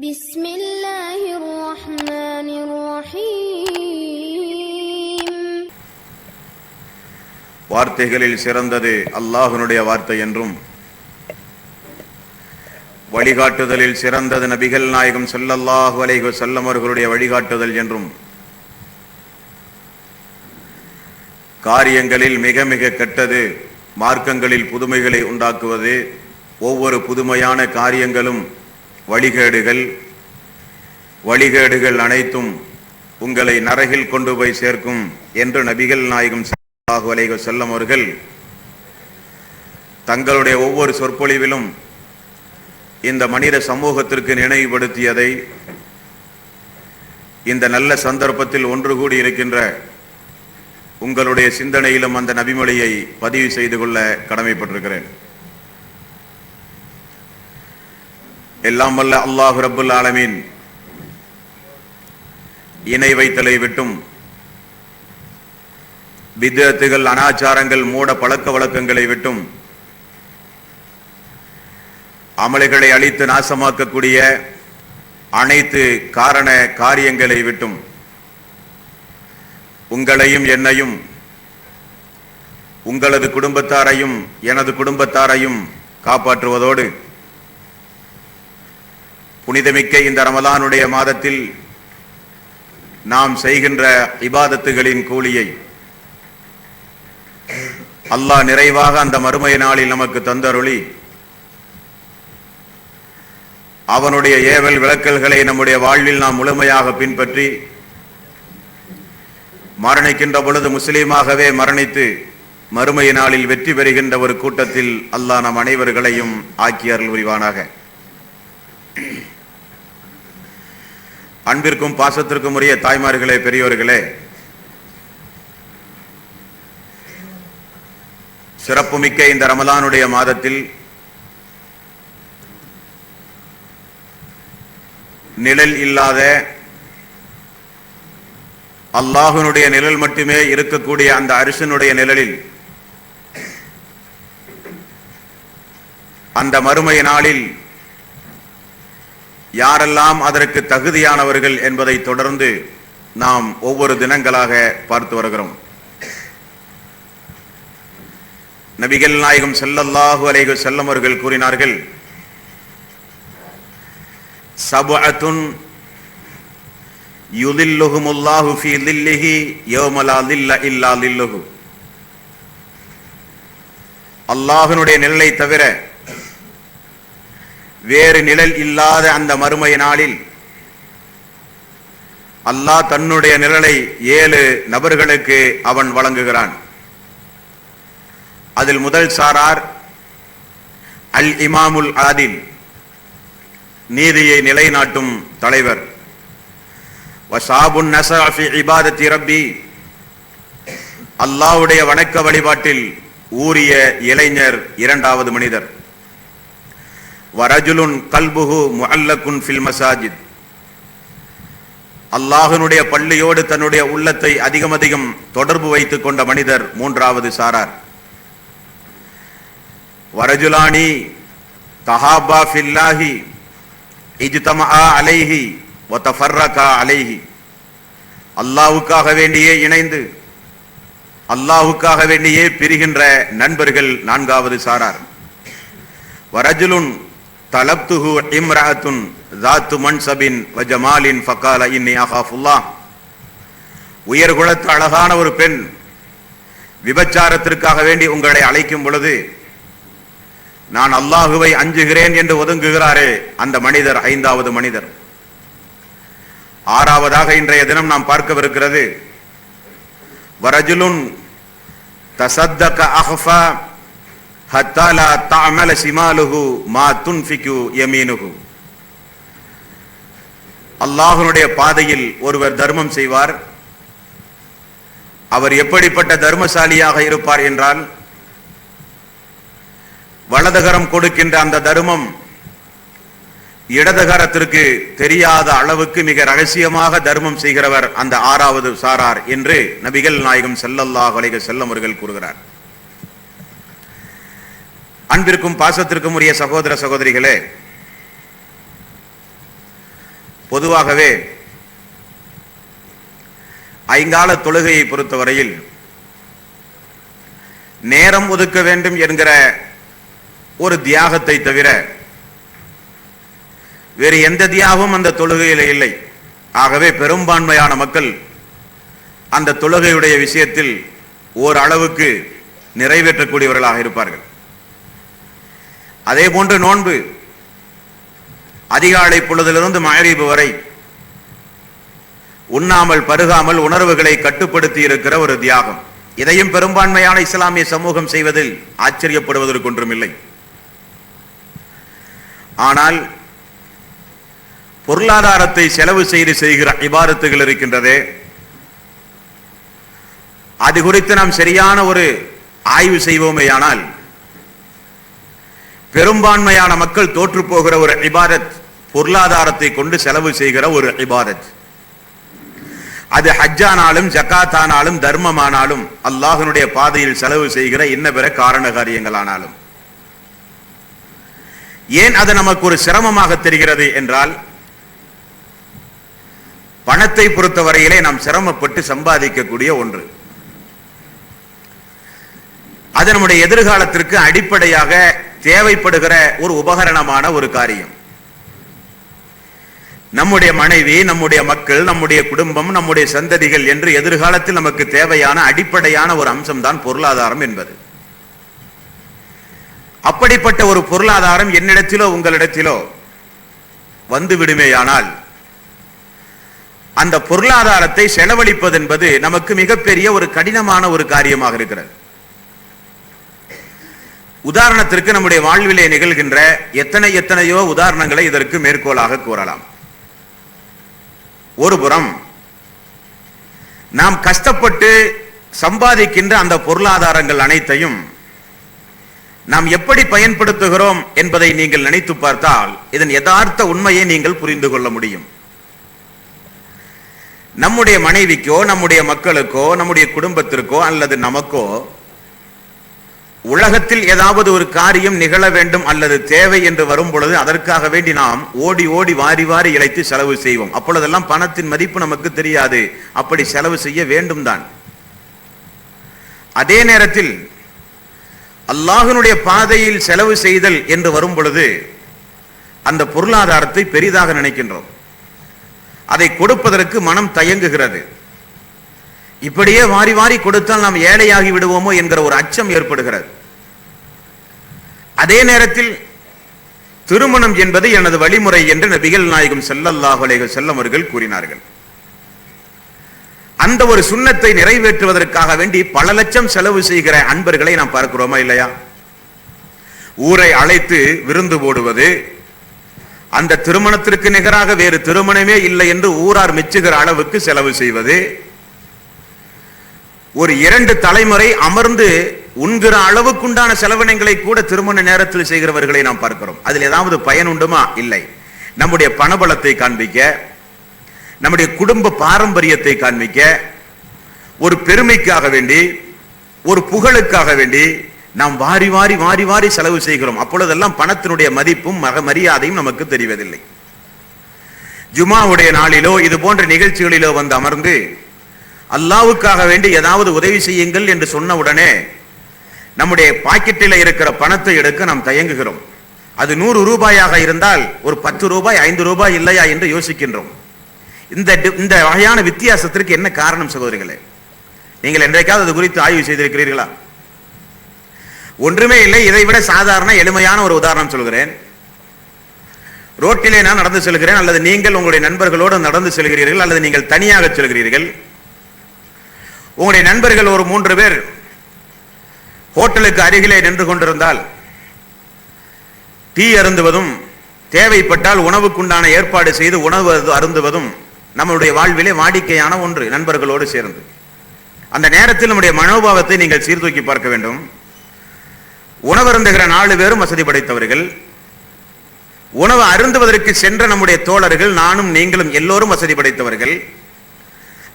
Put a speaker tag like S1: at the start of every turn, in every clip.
S1: بسم الله الرحمن الرحيم.
S2: வார்த்தைகளில் சிறந்தது அல்லாஹ்வுடைய வார்த்தை என்றும், வழிகாட்டுதலில் சிறந்தது நபிகள் நாயகம் ஸல்லல்லாஹு அலைஹி வஸல்லம் அவர்களுடைய வழிகாட்டுதல் என்றும், காரியங்களில் மிக மிக கெட்டது மார்க்கங்களில் புதுமைகளை உண்டாக்குவது, ஒவ்வொரு புதுமையான காரியங்களும் வழிகேடுகள் அனைத்தும் உங்களை நரகில் கொண்டு போய் சேர்க்கும் என்று நபிகள் நாயகம் ஸல்லல்லாஹு அலைஹி வஸல்லம் அவர்கள் தங்களுடைய ஒவ்வொரு சொற்பொழிவிலும் இந்த மனித சமூகத்திற்கு நினைவுபடுத்தியதை இந்த நல்ல சந்தர்ப்பத்தில் ஒன்று கூடி இருக்கின்ற உங்களுடைய சிந்தனையிலும் அந்த நபிமொழியை பதிவு செய்து கொள்ள கடமைப்பட்டிருக்கிறேன். எல்லாம் வல்ல அல்லாஹ் ரப்புல் ஆலமீன் இணை வைத்தலை விட்டும், பித்அத்துகள், அனாச்சாரங்கள், மூட பழக்க வழக்கங்களை விட்டும், அமல்களை அழித்து நாசமாக்கக்கூடிய அனைத்து காரண காரியங்களை விட்டும் உங்களையும் என்னையும், உங்களது குடும்பத்தாரையும் எனது குடும்பத்தாரையும் காப்பாற்றுவதோடு, புனிதமிக்க இந்த ரமலானுடைய மாதத்தில் நாம் செய்கின்ற இபாதத்துகளின் கூலியை அல்லாஹ் நிறைவாக அந்த மறுமை நாளில் நமக்கு தந்தருளி, அவனுடைய ஏவல் விளக்கல்களை நம்முடைய வாழ்வில் நாம் முழுமையாக பின்பற்றி மரணிக்கின்ற பொழுது முஸ்லீமாகவே மரணித்து மறுமை நாளில் வெற்றி பெறுகின்ற ஒரு கூட்டத்தில் அல்லாஹ் நம் அனைவர்களையும் ஆக்கி அருள் புரிவானாக. அன்பிற்கும் பாசத்திற்கும் உரிய தாய்மார்களே, பெரியோர்களே, சிறப்புமிக்க இந்த ரமலானுடைய மாதத்தில் நிழல் இல்லாத, அல்லாஹ்வுடைய நிழல் மட்டுமே இருக்கக்கூடிய அந்த அரிசனுடைய நிழலில் அந்த மறுமை நாளில் யாரெல்லாம் அதற்கு தகுதியானவர்கள் என்பதை தொடர்ந்து நாம் ஒவ்வொரு தினங்களாக பார்த்து வருகிறோம். நபிகள் நாயகம் ஸல்லல்லாஹு அலைஹி வஸல்லம் அவர்கள் கூறினார்கள், சபஅத்துன் யுதில்லுஹுமுல்லாஹு ஃபீ லில்லிஹி யௌம லா லில்ல இல்லா லில்லுஹு. அல்லாஹ்வுடைய நிழலை தவிர வேறு நிழல் இல்லாத அந்த மறுமை நாளில் அல்லாஹ் தன்னுடைய நிழலை 7 நபர்களுக்கு அவன் வழங்குகிறான். அதில் முதல் சாரார் அல் இமாமுல் ஆதில், நீதியை நிலைநாட்டும் தலைவர். வஸாபுன் நஸா ஃபி இபாதத்தி ரப்பி, அல்லாஹ்வுடைய வணக்க வழிபாட்டில் ஊறிய இளைஞர் இரண்டாவது மனிதர். வரஜுலுன் கல்புஹு முஅல்லகுன் ஃபில் மசாஜித், அல்லாஹ்வுடைய பள்ளியோடு தன்னுடைய உள்ளத்தை அதிகம் தொடர்பு வைத்துக் கொண்ட மனிதர் மூன்றாவது சாரார். வரஜுலானி தஹாபா ஃபில்லாஹி இஜ்தமஆ அலைஹி வ தஃபர்ரகா அலைஹி, அல்லாஹ்வுக்காக வேண்டியே இணைந்து அல்லாஹ்வுக்காக வேண்டியே பிரிகின்ற நண்பர்கள் நான்காவது சாரார். வரஜுலுன் தலப்துஹு இம்ரஅத்துன் ذات منصب وجمال فقال اني اخاف الله, உயர்குலத்து அழகான ஒரு பெண் விபச்சாரத்திற்காக வேண்டி உங்களை அழைக்கும் பொழுது நான் அல்லாஹுவை அஞ்சுகிறேன் என்று ஒதுங்குகிறாரே அந்த மனிதர் ஐந்தாவது மனிதர். ஆறாவதாக இன்றைய தினம் நாம் பார்க்கவிருக்கிறது, வரஜுலுன் தஸத்தக அஹ்ஃபா ஹத்தா லா தஅமல ஷிமாலுஹு மா துன்ஃபிகு யமீனுஹு. அல்லாஹ்வுடைய பாதையில் ஒருவர் தர்மம் செய்வார். அவர் எப்படிப்பட்ட தர்மசாலியாக இருப்பார் என்றால், வலதுகரம் கொடுக்கின்ற அந்த தர்மம் இடதுகரத்திற்கு தெரியாத அளவுக்கு மிக ரகசியமாக தர்மம் செய்கிறவர் அந்த ஆறாவது சாரார் என்று நபிகள் நாயகம் ஸல்லல்லாஹு அலைஹி வஸல்லம் அவர்கள் கூறுகிறார். அன்பிற்கும் பாசத்திற்கும் உரிய சகோதர சகோதரிகளே, பொதுவாகவே ஐங்கால தொழுகையை பொறுத்தவரையில் நேரம் ஒதுக்க வேண்டும் என்கிற ஒரு தியாகத்தை தவிர வேறு எந்த தியாகமும் அந்த தொழுகையில் இல்லை. ஆகவே பெரும்பான்மையான மக்கள் அந்த தொழுகையுடைய விஷயத்தில் ஓரளவுக்கு நிறைவேற்றக்கூடியவர்களாக இருப்பார்கள். அதே போன்று நோன்பு அதிகாலை பொழுதிலிருந்து மகரிப் வரை உண்ணாமல் பருகாமல் உணர்வுகளை கட்டுப்படுத்தி இருக்கிற ஒரு தியாகம். இதையும் பெரும்பான்மையான இஸ்லாமிய சமூகம் செய்வதில் ஆச்சரியப்படுவதற்கு ஒன்றுமில்லை. ஆனால் பொருளாதாரத்தை செலவு செய்து செய்கிற இபாதத்துகள் இருக்கின்றதே, அது குறித்து நாம் சரியான ஒரு ஆய்வு செய்வோமேயானால் பெரும்பான்மையான மக்கள் தோற்று போகிற ஒரு இபாதத் பொருளாதாரத்தை கொண்டு செலவு செய்கிற ஒரு இபாதத். அது ஹஜ்ஜானாலும் ஜக்காத்தானாலும் தர்மமானாலும் அல்லாஹ்வினுடைய பாதையில் செலவு செய்கிற இன்ன பிற காரண காரியங்களானாலும். ஏன் அது நமக்கு ஒரு சிரமமாக தெரிகிறது என்றால், பணத்தை பொறுத்தவரையிலே நாம் சிரமப்பட்டு சம்பாதிக்கக்கூடிய ஒன்று. அது நம்முடைய எதிர்காலத்திற்கு அடிப்படையாக தேவைப்படுகிற ஒரு உபகரணமான ஒரு காரியம். நம்முடைய மனைவி, நம்முடைய மக்கள், நம்முடைய குடும்பம், நம்முடைய சந்ததிகள் என்று எதிர்காலத்தில் நமக்கு தேவையான அடிப்படையான ஒரு அம்சம்தான் பொருளாதாரம் என்பது. அப்படிப்பட்ட ஒரு பொருளாதாரம் என்னிடத்திலோ உங்களிடத்திலோ வந்து விடுமேயானால் அந்த பொருளாதாரத்தை செலவழிப்பது என்பது நமக்கு மிகப்பெரிய ஒரு கடினமான ஒரு காரியமாக இருக்கிறது. உதாரணத்திற்கு நம்முடைய வாழ்விலே நிகழ்கின்ற எத்தனையோ உதாரணங்களை இதற்கு மேற்கோளாக கூறலாம். ஒருபுறம் நாம் கஷ்டப்பட்டு சம்பாதிக்கின்ற அந்த பொருளாதாரங்கள் அனைத்தையும் நாம் எப்படி பயன்படுத்துகிறோம் என்பதை நீங்கள் நினைத்து பார்த்தால் இதன் யதார்த்த உண்மையை நீங்கள் புரிந்து கொள்ள முடியும். நம்முடைய மனைவிக்கோ, நம்முடைய மக்களுக்கோ, நம்முடைய குடும்பத்திற்கோ அல்லது நமக்கோ உலகத்தில் ஏதாவது ஒரு காரியம் நிகழ வேண்டும் அல்லது தேவை என்று வரும் பொழுது அதற்காக வேண்டி நாம் ஓடி ஓடி வாரி வாரி இழைத்து செலவு செய்வோம். அப்பொழுதெல்லாம் பணத்தின் மதிப்பு நமக்கு தெரியாது. அப்படி செலவு செய்ய வேண்டும் தான். அதே நேரத்தில் அல்லாஹ்வினுடைய பாதையில் செலவு செய்தல் என்று வரும் பொழுது அந்த பொருளாதாரத்தை பெரிதாக நினைக்கின்றோம். அதை கொடுப்பதற்கு மனம் தயங்குகிறது. இப்படியே வாரி வாரி கொடுத்தால் நாம் ஏழையாகி விடுவோமோ என்கிற ஒரு அச்சம் ஏற்படுகிறது. அதே நேரத்தில் திருமணம் என்பது எனது வழிமுறை என்று நபிகள் நாயகம் ஸல்லல்லாஹு அலைஹி வஸல்லம் அவர்கள் கூறினார்கள். அந்த ஒரு சுன்னத்தை நிறைவேற்றுவதற்காக வேண்டி பல லட்சம் செலவு செய்கிற அன்பர்களை நாம் பார்க்கிறோமா இல்லையா? ஊரை அழைத்து விருந்து போடுவது, அந்த திருமணத்திற்கு நிகராக வேறு திருமணமே இல்லை என்று ஊரார் மெச்சுகிற அளவுக்கு செலவு செய்வது, ஒரு 2 தலைமுறை அமர்ந்து உண்கிற அளவுக்குண்டான செலவினங்களை கூட திருமண நேரத்தில் செய்கிறவர்களை நாம் பார்க்கிறோம். அதில் ஏதாவது பயன் உண்டுமா? இல்லை. நம்முடைய பணபலத்தை காண்பிக்க, நம்முடைய குடும்ப பாரம்பரியத்தை காண்பிக்க, ஒரு பெருமைக்காக வேண்டி, ஒரு புகழுக்காக வேண்டி நாம் வாரி வாரி வாரி வாரி செலவு செய்கிறோம். அப்பொழுதெல்லாம் பணத்தினுடைய மதிப்பும் மரியாதையும் நமக்கு தெரிவதில்லை. ஜுமாவுடைய நாளிலோ இது போன்ற நிகழ்ச்சிகளிலோ வந்து அமர்ந்து அல்லாஹ்வுக்காக வேண்டி ஏதாவது உதவி செய்யுங்கள் என்று சொன்ன உடனே நம்முடைய பாக்கெட்டில் இருக்கிற பணத்தை எடுக்க நாம் தயங்குகிறோம். அது 100 ரூபாயாக இருந்தால் ஒரு 10 ரூபாய் 5 ரூபாய் இல்லையா என்று யோசிக்கின்றோம். இந்த வகையான வித்தியாசத்திற்கு என்ன காரணம் சகோதரிகளே? நீங்கள் என்றைக்காவது அது குறித்து ஆய்வு செய்திருக்கிறீர்களா? ஒன்றுமே இல்லை. இதைவிட சாதாரண எளிமையான ஒரு உதாரணம் சொல்கிறேன். ரோட்டிலே நான் நடந்து செல்கிறேன், அல்லது நீங்கள் உங்களுடைய நண்பர்களோடு நடந்து செல்கிறீர்கள், அல்லது நீங்கள் தனியாக செல்கிறீர்கள். உங்களுடைய நண்பர்கள் ஒரு 3 பேர் ஹோட்டலுக்கு அருகிலே நின்று கொண்டிருந்தால் டீ அருந்துவதும், தேவைப்பட்டால் உணவுக்குண்டான ஏற்பாடு செய்து உணவு அருந்துவதும் நம்முடைய வாழ்விலே வாடிக்கையான ஒன்று. நண்பர்களோடு சேர்ந்து அந்த நேரத்தில் நம்முடைய மனோபாவத்தை நீங்கள் சீர்தூக்கி பார்க்க வேண்டும். உணவருந்துகிற 4 பேரும் வசதி படைத்தவர்கள். உணவு அருந்துவதற்கு சென்ற நம்முடைய தோழர்கள், நானும் நீங்களும் எல்லோரும் வசதி படைத்தவர்கள்.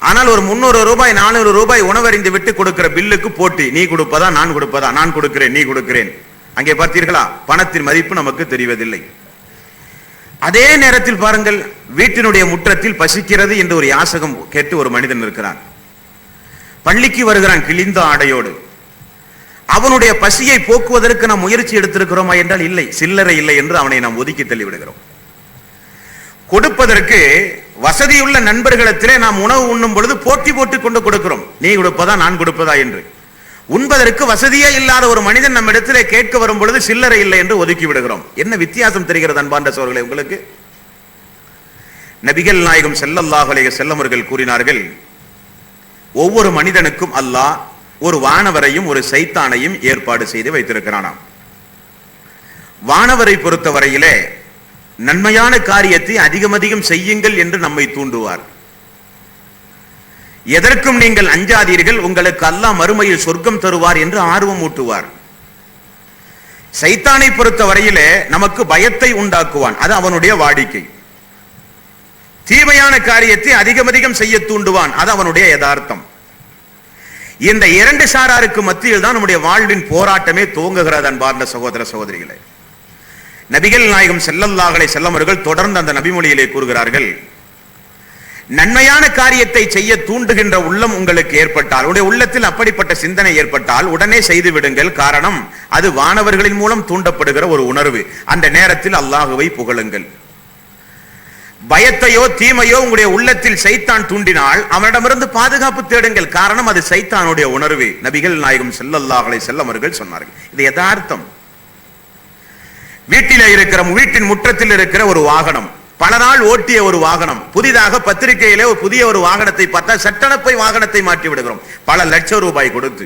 S2: ஆனால் ஒரு 300 ரூபாய் 400 ரூபாய் உணவறிந்து விட்டு கொடுக்கிற பில்லுக்கு போட்டி. நீ கொடுப்பதா நான் கொடுப்பதா? நான் கொடுக்கிறேன், நீ கொடுக்கிறேன். அங்கே பார்த்தீர்களா? பணத்தின் மதிப்பு நமக்கு தெரிவதில்லை. அதே நேரத்தில் பாருங்கள், வீட்டினுடைய முற்றத்தில் பசிக்கிறது என்று ஒரு யாசகம் கேட்டு ஒரு மனிதன் இருக்கிறான். பள்ளிக்கு வருகிறான் கிழிந்த ஆடையோடு. அவனுடைய பசியை போக்குவதற்கு நாம் முயற்சி எடுத்திருக்கிறோமா என்றால் இல்லை, சில்லறை இல்லை என்று அவனை நாம் ஒதுக்கி தள்ளிவிடுகிறோம். கொடுப்பதற்கு வசதியுள்ள நண்பர்களிடத்திலே நாம் உணவு உண்ணும் பொழுது போட்டி போட்டுக் கொண்டு கொடுக்கிறோம், நீ கொடுப்பதா நான் கொடுப்பதா என்று. உண்பதற்கு வசதியே இல்லாத ஒரு மனிதன் நம்ம இடத்திலே கேட்க வரும் பொழுது சில்லறை இல்லை என்று ஒதுக்கி விடுகிறோம். என்ன வித்தியாசம் தெரிகிறது அன்பார்ந்த சகோதரர்களே உங்களுக்கு? நபிகள் நாயகம் ஸல்லல்லாஹு அலைஹி வஸல்லம் அவர்கள் கூறினார்கள், ஒவ்வொரு மனிதனுக்கும் அல்லாஹ் ஒரு வானவரையும் ஒரு சைத்தானையும் ஏற்பாடு செய்து வைத்திருக்கிறானாம். வானவரை பொறுத்தவரையிலே நன்மையான காரியத்தை அதிகம் அதிகம் செய்யுங்கள் என்று நம்மை தூண்டுவார். எதற்கும் நீங்கள் அஞ்சாதீர்கள், உங்களுக்கு அல்லாஹ் மறுமையில் சொர்க்கம் தருவார் என்று ஆர்வம் ஊட்டுவார். சைத்தானை பொறுத்தவரையிலே நமக்கு பயத்தை உண்டாக்குவான், அது அவனுடைய வாடிக்கை. தீமையான காரியத்தை அதிகம் அதிகம் செய்ய தூண்டுவான், அது அவனுடைய யதார்த்தம். இந்த இரண்டு சாராருக்கு மத்தியில் தான் நம்முடைய வாழ்வின் போராட்டமே துவங்குகிறது அன்பார்ந்த சகோதர சகோதரிகளே. நபிகள் நாயகம் ஸல்லல்லாஹு அலைஹி வஸல்லம் அவர்கள் தொடர்ந்து அந்த நபிமொழியிலே கூறுகிறார்கள், நன்மையான காரியத்தை செய்ய தூண்டுகின்ற உள்ளம் உங்களுக்கு ஏற்பட்டால், உடைய உள்ளத்தில் அப்படிப்பட்ட சிந்தனை ஏற்பட்டால் உடனே செய்து விடுங்கள். காரணம், அது வானவர்களின் மூலம் தூண்டப்படுகிற ஒரு உணர்வு. அந்த நேரத்தில் அல்லாஹுவை புகழுங்கள். பயத்தையோ தீமையோ உங்களுடைய உள்ளத்தில் சைத்தான் தூண்டினால் அவனிடமிருந்து பாதுகாப்பு தேடுங்கள். காரணம், அது சைத்தானுடைய உணர்வு. நபிகள் நாயகம் ஸல்லல்லாஹு அலைஹி வஸல்லம் அவர்கள் சொன்னார்கள். இது யதார்த்தம். வீட்டிலே இருக்கிற, வீட்டின் முற்றத்தில் இருக்கிற ஒரு வாகனம், பல நாள் ஓட்டிய ஒரு வாகனம், புதிதாக பத்திரிகையிலே ஒரு புதிய ஒரு வாகனத்தை பார்த்தா சட்டனப்பை வாகனத்தை மாற்றி விடுகிறோம் பல லட்சம் ரூபாய் கொடுத்து.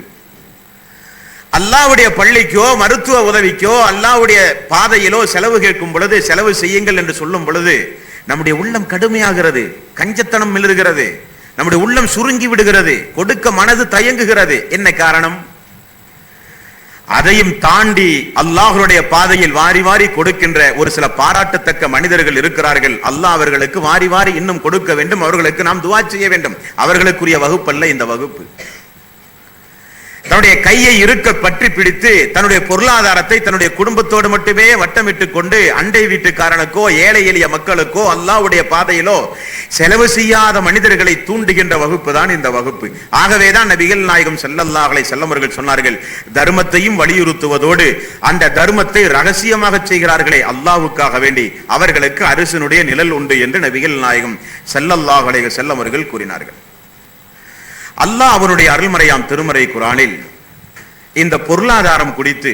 S2: அல்லாஹ்வுடைய பள்ளிக்கோ மருத்துவ உதவிக்கோ அல்லாஹ்வுடைய பாதையிலோ செலவு கேட்கும் பொழுது, செலவு செய்யுங்கள் என்று சொல்லும் பொழுது நம்முடைய உள்ளம் கடுமையாகிறது, கஞ்சத்தனம் மிளறுகிறது, நம்முடைய உள்ளம் சுருங்கி விடுகிறது, கொடுக்க மனது தயங்குகிறது. என்ன காரணம்? அதையும் தாண்டி அல்லாஹ்வுடைய பாதையில் வாரி வாரி கொடுக்கின்ற ஒரு சில பாராட்டத்தக்க மனிதர்கள் இருக்கிறார்கள். அல்லாஹ் அவர்களுக்கு வாரி வாரி இன்னும் கொடுக்க வேண்டும், அவர்களுக்கு நாம் துஆ செய்ய வேண்டும். அவர்களுக்குரிய வகுப்பல்ல இந்த வகுப்பு. தன்னுடைய கையை இருக்க பற்றி பிடித்து தன்னுடைய பொருளாதாரத்தை தன்னுடைய குடும்பத்தோடு மட்டுமே வட்டமிட்டுக் கொண்டு அண்டை வீட்டுக்காரனுக்கோ ஏழை எளிய மக்களுக்கோ அல்லாஹ்வுடைய பாதையிலோ செலவு செய்யாத மனிதர்களை தூண்டுகின்ற வகுப்பு தான் இந்த வகுப்பு. ஆகவேதான் நபிகள் நாயகம் ஸல்லல்லாஹு அலைஹி வஸல்லம் அவர்கள் சொன்னார்கள், தர்மத்தையும் வலியுறுத்துவதோடு அந்த தர்மத்தை ரகசியமாக செய்கிறார்களே அல்லாஹ்வுக்காக வேண்டி, அவர்களுக்கு அரசனுடைய நிழல் உண்டு என்று நபிகள் நாயகம் ஸல்லல்லாஹு அலைஹி வஸல்லம் அவர்கள் கூறினார்கள். அல்லாஹ் அவனுடைய அருள்மறையாம் திருமறை குர்ஆனில் இந்த பொருளாதாரம் குறித்து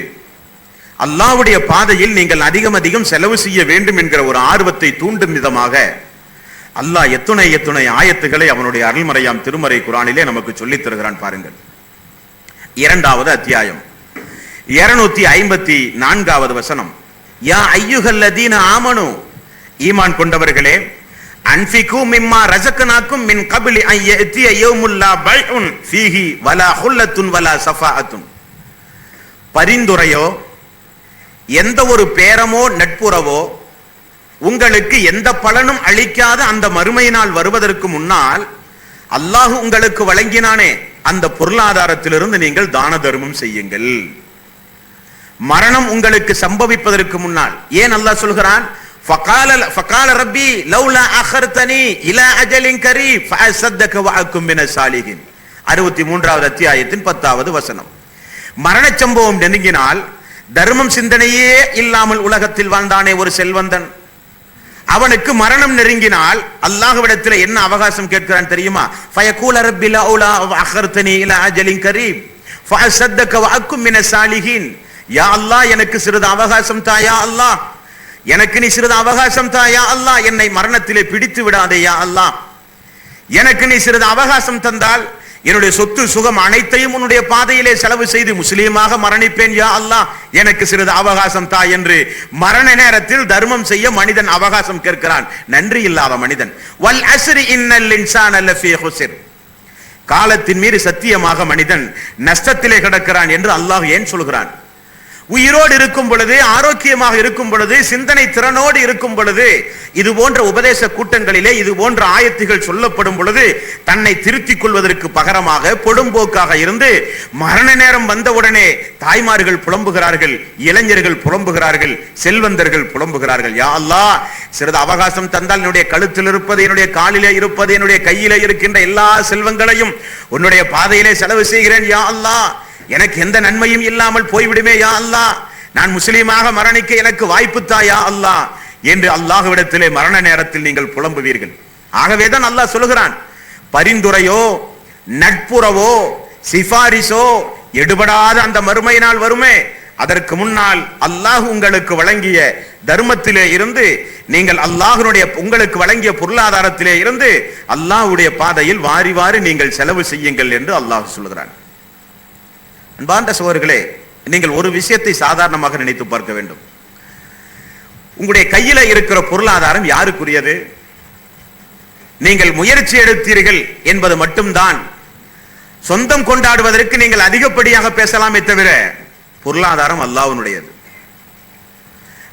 S2: அல்லாஹ்வுடைய பாதையில் நீங்கள் அதிகம் அதிகம் செலவு செய்ய வேண்டும் என்கிற ஒரு ஆர்வத்தை தூண்டும் விதமாக அல்லாஹ் எத்துணை எத்துணை ஆயத்துக்களை அவனுடைய அருள்மறையாம் திருமறை குர்ஆனிலே நமக்கு சொல்லித் தருகிறான். பாருங்கள், 2வது அத்தியாயம் 254வது வசனம். யா அய்யுஹல்லதீன ஆமனு, ஈமான் கொண்டவர்களே, அன்ஃபிகு மிம்மா ரஸக்னாக்கும் மின் கப்லி அன் யஅதிய யௌமுல் லா பைஉன் ஃபீஹி வலா ஹுல்லத்துன் வலா ஸஃபாஅத்துன். பரிந்துரையோ எந்த ஒரு பேரமோ நட்புறவோ உங்களுக்கு எந்த பலனும் அளிக்காத அந்த மறுமை நாள் வருவதற்கு முன்னால் அல்லாஹ் உங்களுக்கு வழங்கினானே அந்த பொருளாதாரத்திலிருந்து நீங்கள் தான தர்மம் செய்யுங்கள். மரணம் உங்களுக்கு சம்பவிப்பதற்கு முன்னால். ஏன் அல்லாஹ் சொல்கிறான்? فقال ربي لولا اخرتني الى اجل قريب فاصدق واكن من الصالحين. 63வது அத்தியாயத்தின் 10வது வசனம். மரண சம்பவம் நெருங்கினால், தர்மம் சிந்தனையே இல்லாமல் உலகத்தில் வாழ்ந்தானே ஒரு செல்வந்தன், அவனுக்கு மரணம் நெருங்கினால் அல்லாஹ்விடத்தில் என்ன அவகாசம் கேட்கிறான் தெரியுமா? ஃபயகூல ரப்பி லௌலா அخرتني الى اجل قريب فاصدق واكن من الصالحين. யா அல்லாஹ், எனக்கு சிறிது அவகாசம் தா யா அல்லாஹ், எனக்கு நீ சிறிது அவகாசம் தா யா அல்லாஹ், என்னை மரணத்திலே பிடித்து விடாதே யா அல்லாஹ், எனக்கு நீ சிறிது அவகாசம் தந்தால் என்னுடைய சொத்து சுகம் அனைத்தையும் உன்னுடைய பாதையிலே செலவு செய்து முஸ்லீமாக மரணிப்பேன் யா அல்லாஹ், எனக்கு சிறிது அவகாசம் தா என்று மரண நேரத்தில் தர்மம் செய்ய மனிதன் அவகாசம் கேட்கிறான். நன்றி இல்லாத மனிதன். வல் அஸ்ரி இன்னல் இன்சான லஃபீ ஹுஸ்ர். காலத்தின் மீது சத்தியமாக மனிதன் நஷ்டத்திலே கிடக்கிறான் என்று அல்லாஹ் ஏன் சொல்கிறான்? உயிரோடு இருக்கும் பொழுது, ஆரோக்கியமாக இருக்கும் பொழுது, சிந்தனை திறனோடு இருக்கும் பொழுது, இது போன்ற உபதேச கூட்டங்களிலே இது போன்ற ஆயத்துகள் சொல்லப்படும் பொழுது தன்னை திருத்திக் கொள்வதற்கு பகரமாக பொடும்போக்காக இருந்து மரண நேரம் வந்தவுடனே தாய்மார்கள் புலம்புகிறார்கள், இளைஞர்கள் புலம்புகிறார்கள், செல்வந்தர்கள் புலம்புகிறார்கள். யா அல்லாஹ், சிறிது அவகாசம் தந்தால் என்னுடைய கழுத்தில் இருப்பது, என்னுடைய காலிலே இருப்பது, என்னுடைய கையிலே இருக்கின்ற எல்லா செல்வங்களையும் உன்னுடைய பாதையிலே செலவு செய்கிறேன். யா அல்லாஹ், எனக்கு எந்த நன்மையும் இல்லாமல் போய்விடுமே யா அல்லாஹ், நான் முஸ்லீமாக மரணிக்க எனக்கு வாய்ப்பு தா யா அல்லாஹ் என்று அல்லாஹ்விடத்திலே மரண நேரத்தில் நீங்கள் புலம்புவீர்கள். ஆகவேதான் அல்லாஹ் சொல்கிறான், பரிந்துரையோ நட்புறவோ சிபாரிசோ எடுபடாத அந்த மறுமை நாள் வருமே, அதற்கு முன்னால் அல்லாஹ் உங்களுக்கு வழங்கிய தர்மத்திலே இருந்து, நீங்கள் அல்லாஹ்வுடைய உங்களுக்கு வழங்கிய பொருளாதாரத்திலே இருந்து அல்லாஹ்வுடைய பாதையில் வாரி வாரி நீங்கள் செலவு செய்யுங்கள் என்று அல்லாஹ் சொல்கிறான். அன்பார்ந்த சகோதரர்களே, நீங்கள் ஒரு விஷயத்தை சாதாரணமாக நினைத்து பார்க்க வேண்டும். உங்களுடைய கையில இருக்கிற பொருளாதாரம் யாருக்குரியது? நீங்கள் முயற்சி எடுத்தீர்கள் என்பது மட்டும்தான். சொந்தம் கொண்டாடுவதற்கு நீங்கள் அதிகப்படியாக பேசலாமே தவிர பொருளாதாரம் அல்லாஹ்வுடையது.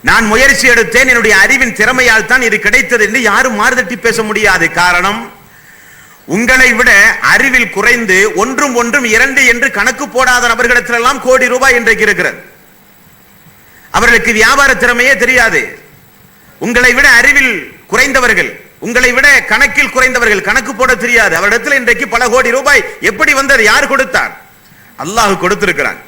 S2: நான் முயற்சி எடுத்தேன், என்னுடைய அறிவின் திறமையால் தான் இது கிடைத்தது என்று யாரும் மாறுதட்டி பேச முடியாது. காரணம், உங்களை விட அறிவில் குறைந்து ஒன்றும் ஒன்றும் இரண்டு என்று கணக்கு போடாத நபர்களிடத்திலெல்லாம் கோடி ரூபாய் இன்றைக்கு இருக்கிறது. அவர்களுக்கு வியாபார திறமையே தெரியாது. உங்களை விட அறிவில் குறைந்தவர்கள், உங்களை விட கணக்கில் குறைந்தவர்கள், கணக்கு போட தெரியாது. அவரிடத்தில் இன்றைக்கு பல கோடி ரூபாய் எப்படி வந்தது? யார் கொடுத்தார்? அல்லாஹ் கொடுத்திருக்கிறான்.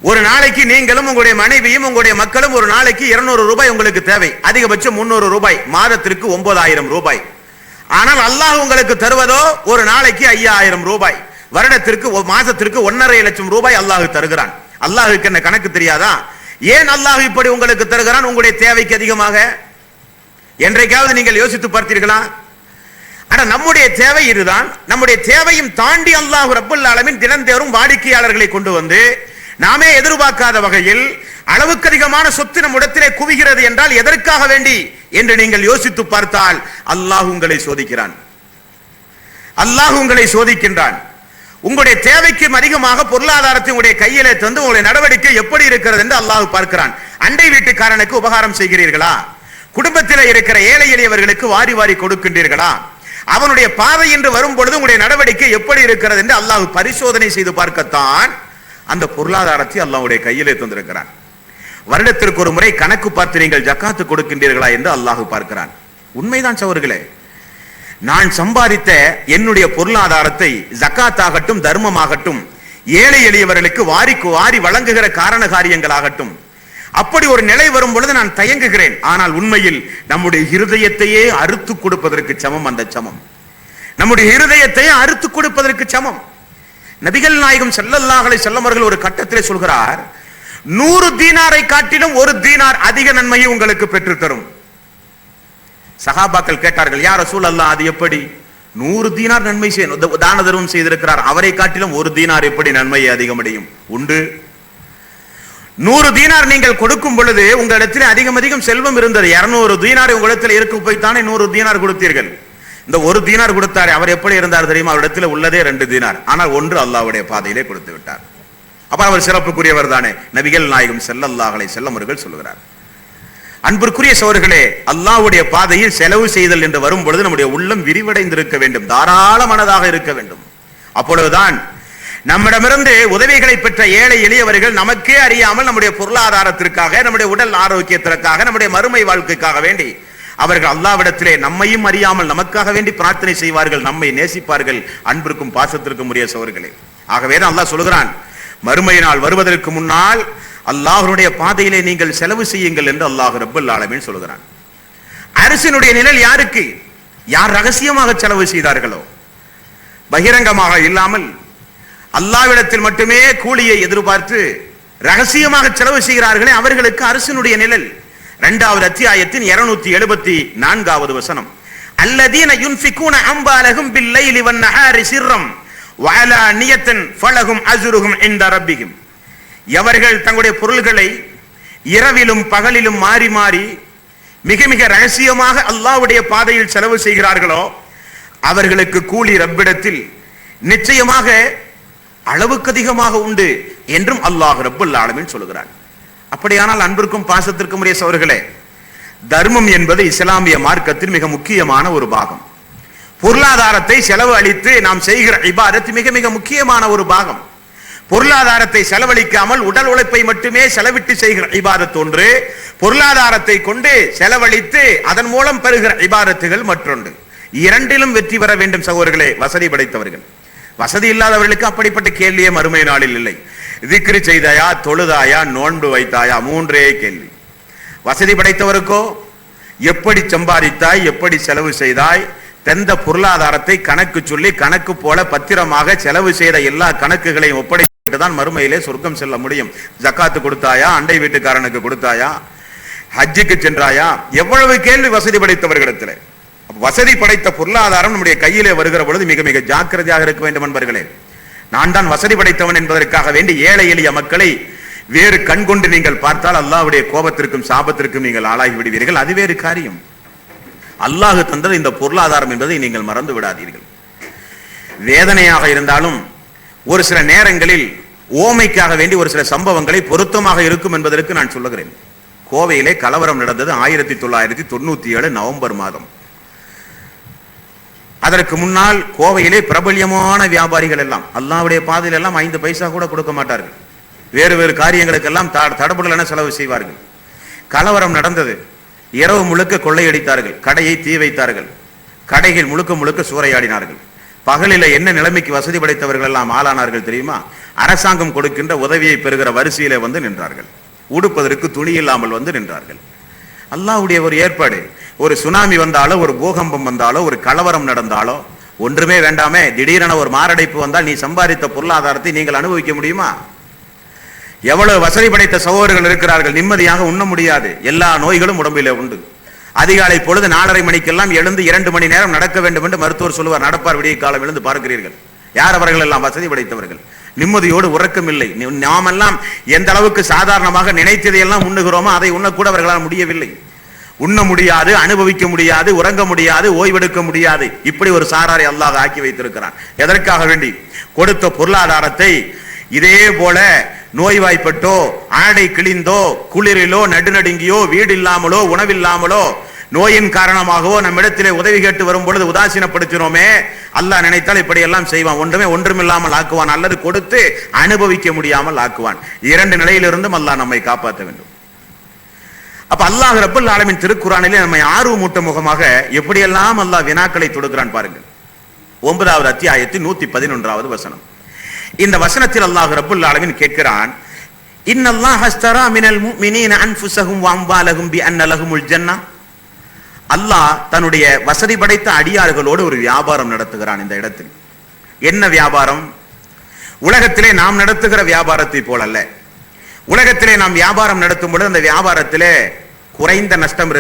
S2: ஒரு நாளைக்கு நீங்களும் உங்களுடைய மனைவியும் உங்களுடைய மக்களும் ஒரு நாளைக்கு 200 ரூபாய் உங்களுக்கு தேவை, அதிகபட்சம் 300 ரூபாய், மாதத்திற்கு 9000 ரூபாய். ஆனால் அல்லாஹ் உங்களுக்கு தருவதோ ஒரு நாளைக்கு 5000 ரூபாய், வருடத்திற்கு மாசத்திற்கு 1.5 லட்சம் ரூபாய் அல்லாஹ் தருகிறான். அல்லாஹுக்கு என்ன கணக்கு தெரியாதா? ஏன் அல்லாஹ் இப்படி உங்களுக்கு தருகிறான்? உங்களுடைய தேவைக்கு அதிகமாக. என்றைக்காவது நீங்கள் யோசித்து பார்த்தீர்களா? ஆனா நம்முடைய தேவை இதுதான். நம்முடைய தேவையும் தாண்டி அல்லாஹ் ரப்பல் ஆலமீன் தினந்தோறும் வாடிக்கையாளர்களை கொண்டு வந்து நாமே எதிர்பார்க்காத வகையில் அளவுக்கு அதிகமான சொத்து நம்மிடத்திலே குவிகிறது என்றால் எதற்காக வேண்டி என்று நீங்கள் யோசித்து பார்த்தால் அல்லாஹ் உங்களை சோதிக்கிறான். அல்லாஹ் உங்களை சோதிக்கின்றான். உங்களுடைய தேவைக்கு அதிகமாக பொருளாதாரத்தை உங்களுடைய கையிலே தந்து உங்களுடைய நடவடிக்கை எப்படி இருக்கிறது என்று அல்லாஹ் பார்க்கிறான். அண்டை வீட்டுக்காரனுக்கு உபகாரம் செய்கிறீர்களா? குடும்பத்தில் இருக்கிற ஏழை எளியவர்களுக்கு வாரி வாரி கொடுக்கின்றீர்களா? அவனுடைய பாதை என்று வரும் பொழுது உங்களுடைய நடவடிக்கை எப்படி இருக்கிறது என்று அல்லாஹ் பரிசோதனை செய்து பார்க்கத்தான் அந்த பொருளாதாரத்தை அல்லாஹ்வுடைய கையிலே தந்திருக்கிறான். வருடத்திற்கு ஒரு முறை கணக்கு பார்த்து நீங்கள் ஜக்காத்து கொடுக்கின்றீர்களா என்று அல்லாஹ் பார்க்கிறான். உண்மைதான் சகோதரர்களே, நான் சம்பாதித்த என்னுடைய பொருளாதாரத்தை ஜக்காத்தாகட்டும் தர்மமாகட்டும் ஏழை எளியவர்களுக்கு வாரி வாரி வழங்குகிற காரண காரியங்களாகட்டும், அப்படி ஒரு நிலை வரும் பொழுது நான் தயங்குகிறேன். ஆனால் உண்மையில் நம்முடைய இருதயத்தையே அறுத்து கொடுப்பதற்கு சமம் அந்த சமம். நம்முடைய இருதயத்தையே அறுத்து கொடுப்பதற்கு சமம். நபிகள் நாயகம் ஸல்லல்லாஹு அலைஹி வஸல்லம் அவர்கள் ஒரு கட்டத்திலே சொல்கிறார், 100 தீனாரை காட்டிலும் 1 தீனார் அதிக நன்மையை உங்களுக்கு பெற்று தரும். சஹாபாக்கள் கேட்டார்கள், யா ரசூலல்லாஹ், அது எப்படி? 100 தீனார் நன்மை தான தர்மம் செய்திருக்கிறார், அவரை காட்டிலும் 1 தீனார் எப்படி நன்மையை அதிகமடையும்? உண்டு. 100 தீனார் நீங்கள் கொடுக்கும் பொழுது உங்களிடத்தில் அதிகம் செல்வம் இருந்தது. 200 தீனார் உங்களிடத்தில் இருக்க போய்த்தானே 100 தீனார் கொடுத்தீர்கள். இந்த 1 தீனார் கொடுத்தாரு, அவர் எப்படி இருந்தார் தெரியுமா? அவரிடத்தில் உள்ளதே 2 தீனார், ஆனால் 1 அல்லாஹ்வுடைய பாதையிலே கொடுத்து விட்டார். அப்ப அவர் சிறப்புக்குரியவர் தானே. நபிகள் நாயகம் ஸல்லல்லாஹு அலைஹி வஸல்லம் அவர்கள் சொல்கிறார். அன்பிற்குரிய சகோதரர்களே, அல்லாஹ்வுடைய பாதையில் செலவு செய்தல் என்று வரும் பொழுது நம்முடைய உள்ளம் விரிவடைந்திருக்க வேண்டும், தாராள மனதாக இருக்க வேண்டும். அப்பொழுதுதான் நம்மிடமிருந்து உதவிகளை பெற்ற ஏழை எளியவர்கள் நமக்கே அறியாமல் நம்முடைய பொருளாதாரத்திற்காக, நம்முடைய உடல் ஆரோக்கியத்திற்காக, நம்முடைய மறுமை வாழ்க்கைக்காக வேண்டி அவர்கள் அல்லாஹ்விடத்திலே நம்மையும் அறியாமல் நமக்காக வேண்டி பிரார்த்தனை செய்வார்கள், நம்மை நேசிப்பார்கள். அன்பிற்கும் பாசத்திற்கும் உரிய சகோதரர்களே, ஆகவேதான் அல்லாஹ் சொல்கிறான், மறுமை நாள் வருவதற்கு முன்னால் அல்லாஹ்வுடைய பாதையிலே நீங்கள் செலவு செய்யுங்கள் என்று அல்லாஹ் ரப்பல் ஆலமீன் சொல்கிறான். அரசினுடைய நிழல் யாருக்கு? யார் ரகசியமாக செலவு செய்தார்களோ, பகிரங்கமாக இல்லாமல் அல்லாஹ்விடத்தில் மட்டுமே கூலியை எதிர்பார்த்து ரகசியமாக செலவு செய்கிறார்களே, அவர்களுக்கு அரசினுடைய நிழல். 2வது அத்தியாயத்தின் 274வது வசனம், அல்லதீன யுன்ஃபிகூன அம்வாலஹும் பில்லைலி வன்னஹாரி சிர்ரம் வஅலானியத்தன் ஃபலஹும் அஜ்ருஹும் இன்த ரப்பிஹிம். எவர்கள் தங்களுடைய பொருள்களை இரவிலும் பகலிலும் மாறி மாறி மிக மிக ரகசியமாக அல்லாஹ்வுடைய பாதையில் செலவு செய்கிறார்களோ அவர்களுக்கு கூலி ரப்பிடத்தில் நிச்சயமாக அளவுக்கு அதிகமாக உண்டு என்றும் அல்லாஹ் ரப்பல் ஆலமீன் சொல்கிறான். அப்படியானால் அன்பிற்கும் பாசத்திற்கும் உரிய சகோதரர்களே, தர்மம் என்பது இஸ்லாமிய மார்க்கத்தின் மிக முக்கியமான ஒரு பாகம். பொருளாதாரத்தை செலவு அளித்து நாம் செய்கிற இபாதத் மிக மிக முக்கியமான ஒரு பாகம். பொருளாதாரத்தை செலவழிக்காமல் உடல் உழைப்பை மட்டுமே செலவிட்டு செய்கிற இபாதத் ஒன்று, பொருளாதாரத்தை கொண்டு செலவழித்து அதன் மூலம் பெறுகிற இபாதத்துகள் மற்றொன்று. இரண்டிலும் வெற்றி பெற வேண்டும் சகோதரர்களே வசதி படைத்தவர்கள். வசதி இல்லாதவர்களுக்கு அப்படிப்பட்ட கேள்வியே மறுமை நாளில் இல்லை. திக்ரு செய்தாயா, தொழுதாயா, நோன்பு வைத்தாயா, மூன்றே கேள்வி. வசதி படைத்தவருக்கோ எப்படி சம்பாதித்தாய், எப்படி செலவு செய்தாய், தந்த பொருளாதாரத்தை கணக்கு சொல்லி கணக்கு போல பத்திரமாக செலவு செய்த எல்லா கணக்குகளையும் ஒப்படைத்து தான் மறுமையிலே சொர்க்கம் செல்ல முடியும். ஜக்காத்து கொடுத்தாயா, அண்டை வீட்டுக்காரனுக்கு கொடுத்தாயா, ஹஜ்ஜுக்கு சென்றாயா, எவ்வளவு கேள்வி வசதி படைத்தவர்களிடத்தில். வசதி படைத்த பொருளாதாரம் நம்முடைய கையிலே வருகிற பொழுது மிக மிக ஜாக்கிரதையாக இருக்க வேண்டும் என்பர்களே. நான் தான் வசதி படைத்தவன் என்பதற்காக வேண்டி ஏழை எளிய மக்களை வேறு கண் கொண்டு நீங்கள் பார்த்தால் அல்லாஹ்வுடைய கோபத்திற்கும் சாபத்திற்கும் நீங்கள் ஆளாகி விடுவீர்கள். அது வேறு காரியம். அல்லாஹ் தந்தது இந்த பொருளாதாரம் என்பதை நீங்கள் மறந்து விடாதீர்கள். வேதனையாக இருந்தாலும் ஒரு சில நேரங்களில் ஓமைக்காக வேண்டி ஒரு சில சம்பவங்களை பொருத்தமாக இருக்கும் என்பதற்கு நான் சொல்லுகிறேன். கோவையிலே கலவரம் நடந்தது 1997 நவம்பர் மாதம். அதற்கு முன்னால் கோவையிலே பிரபல்யமான வியாபாரிகள் எல்லாம் அல்லாஹ்வுடைய பாதையில் எல்லாம் 5 பைசா கூட கொடுக்க மாட்டார்கள். வேறு வேறு காரியங்களுக்கெல்லாம் தடபுடலான செலவு செய்வார்கள். கலவரம் நடந்தது. இரவு முழுக்க கொள்ளையடித்தார்கள், கடையை தீ வைத்தார்கள், கடைகள் முழுக்க முழுக்க சூறையாடினார்கள். பகலில் என்ன நிலைமைக்கு வசதி படைத்தவர்கள் எல்லாம் ஆளானார்கள் தெரியுமா? அரசாங்கம் கொடுக்கின்ற உதவியை பெறுகிற வரிசையிலே வந்து நின்றார்கள். உடுப்பதற்கு துணி இல்லாமல் வந்து நின்றார்கள். அல்லாஹ்வுடைய ஒரு ஏற்பாடு. ஒரு சுனாமி வந்தாலோ, ஒரு பூகம்பம் வந்தாலோ, ஒரு கலவரம் நடந்தாலோ ஒன்றுமே வேண்டாமே, திடீரென ஒரு மாரடைப்பு வந்தால் நீ சம்பாதித்த பொருளாதாரத்தை நீங்கள் அனுபவிக்க முடியுமா? எவ்வளவு வசதி படைத்த சகோதரர்கள் இருக்கிறார்கள், நிம்மதியாக உண்ண முடியாது. எல்லா நோய்களும் உடம்பிலே உண்டு. அதிகாலை பொழுது 4:30 மணிக்கெல்லாம் எழுந்து 2 மணி நேரம் நடக்க வேண்டும் என்று மருத்துவர் சொல்லுவார். நடப்பார். விடிய காலம் எழுந்து பார்க்கிறீர்கள். யார் அவர்கள் எல்லாம்? வசதி படைத்தவர்கள். நிம்மதியோடு உறக்கம் இல்லை. நாமெல்லாம் எந்த அளவுக்கு சாதாரணமாக நினைத்ததையெல்லாம் உண்ணுகிறோமோ அதை உண்ணக்கூட அவர்களால் முடியவில்லை. உண்ண முடியாது, அனுபவிக்க முடியாது, உறங்க முடியாது, ஓய்வெடுக்க முடியாது. இப்படி ஒரு சாராரை அல்லாஹ் ஆக்கி வைத்திருக்கிறான். எதற்காக வேண்டி? கொடுத்த பொருளாதாரத்தை இதே போல நோய்வாய்ப்பட்டோ, ஆடை கிழிந்தோ, குளிரிலோ, நடுநடுங்கியோ, வீடு இல்லாமலோ, உணவில்லாமலோ, நோயின் காரணமாகவோ நம்மிடத்திலே உதவி கேட்டு வரும் பொழுது உதாசீனப்படுத்தினோமே, அல்லாஹ் நினைத்தால் இப்படி எல்லாம் செய்வான். ஒன்றுமில்லாமல் ஆக்குவான், அல்லது கொடுத்து அனுபவிக்க முடியாமல் ஆக்குவான். 2 நிலையிலிருந்தும் அல்லாஹ் நம்மை காப்பாற்ற வேண்டும். அப்ப அல்லாஹ் ரப்பல் ஆலமீன் திருக்குர்ஆனிலே நம்மை ஆர்வமூட்டும் முகமாக எப்படியெல்லாம் அல்லாஹ் வினாக்களை தொடுக்கிறான் பாருங்கள். 9வது அத்தியாயத்தின் 111வது வசனம். இந்த வசனத்தில் அல்லாஹ் ரப்பல் ஆலமீன் கேட்கிறான், இன்னல்லாஹ் அஸ்தரா மினல் முஃமினீன அன்ஃபுஸஹும் வ அம்வாலஹும் பிஅன்ன லஹுமுல் ஜன்னah. அல்லாஹ் தன்னுடைய வசதி படைத்த அடியார்களோடு ஒரு வியாபாரம் நடத்துகிறான். இந்த இடத்தில் என்ன வியாபாரம்? உலகத்திலே நாம் நடத்துகிற வியாபாரத்தை போல அல்ல. உலகத்திலே நாம் வியாபாரம் நடத்தும் பொழுது அந்த வியாபாரத்திலே குறைந்த நஷ்டம்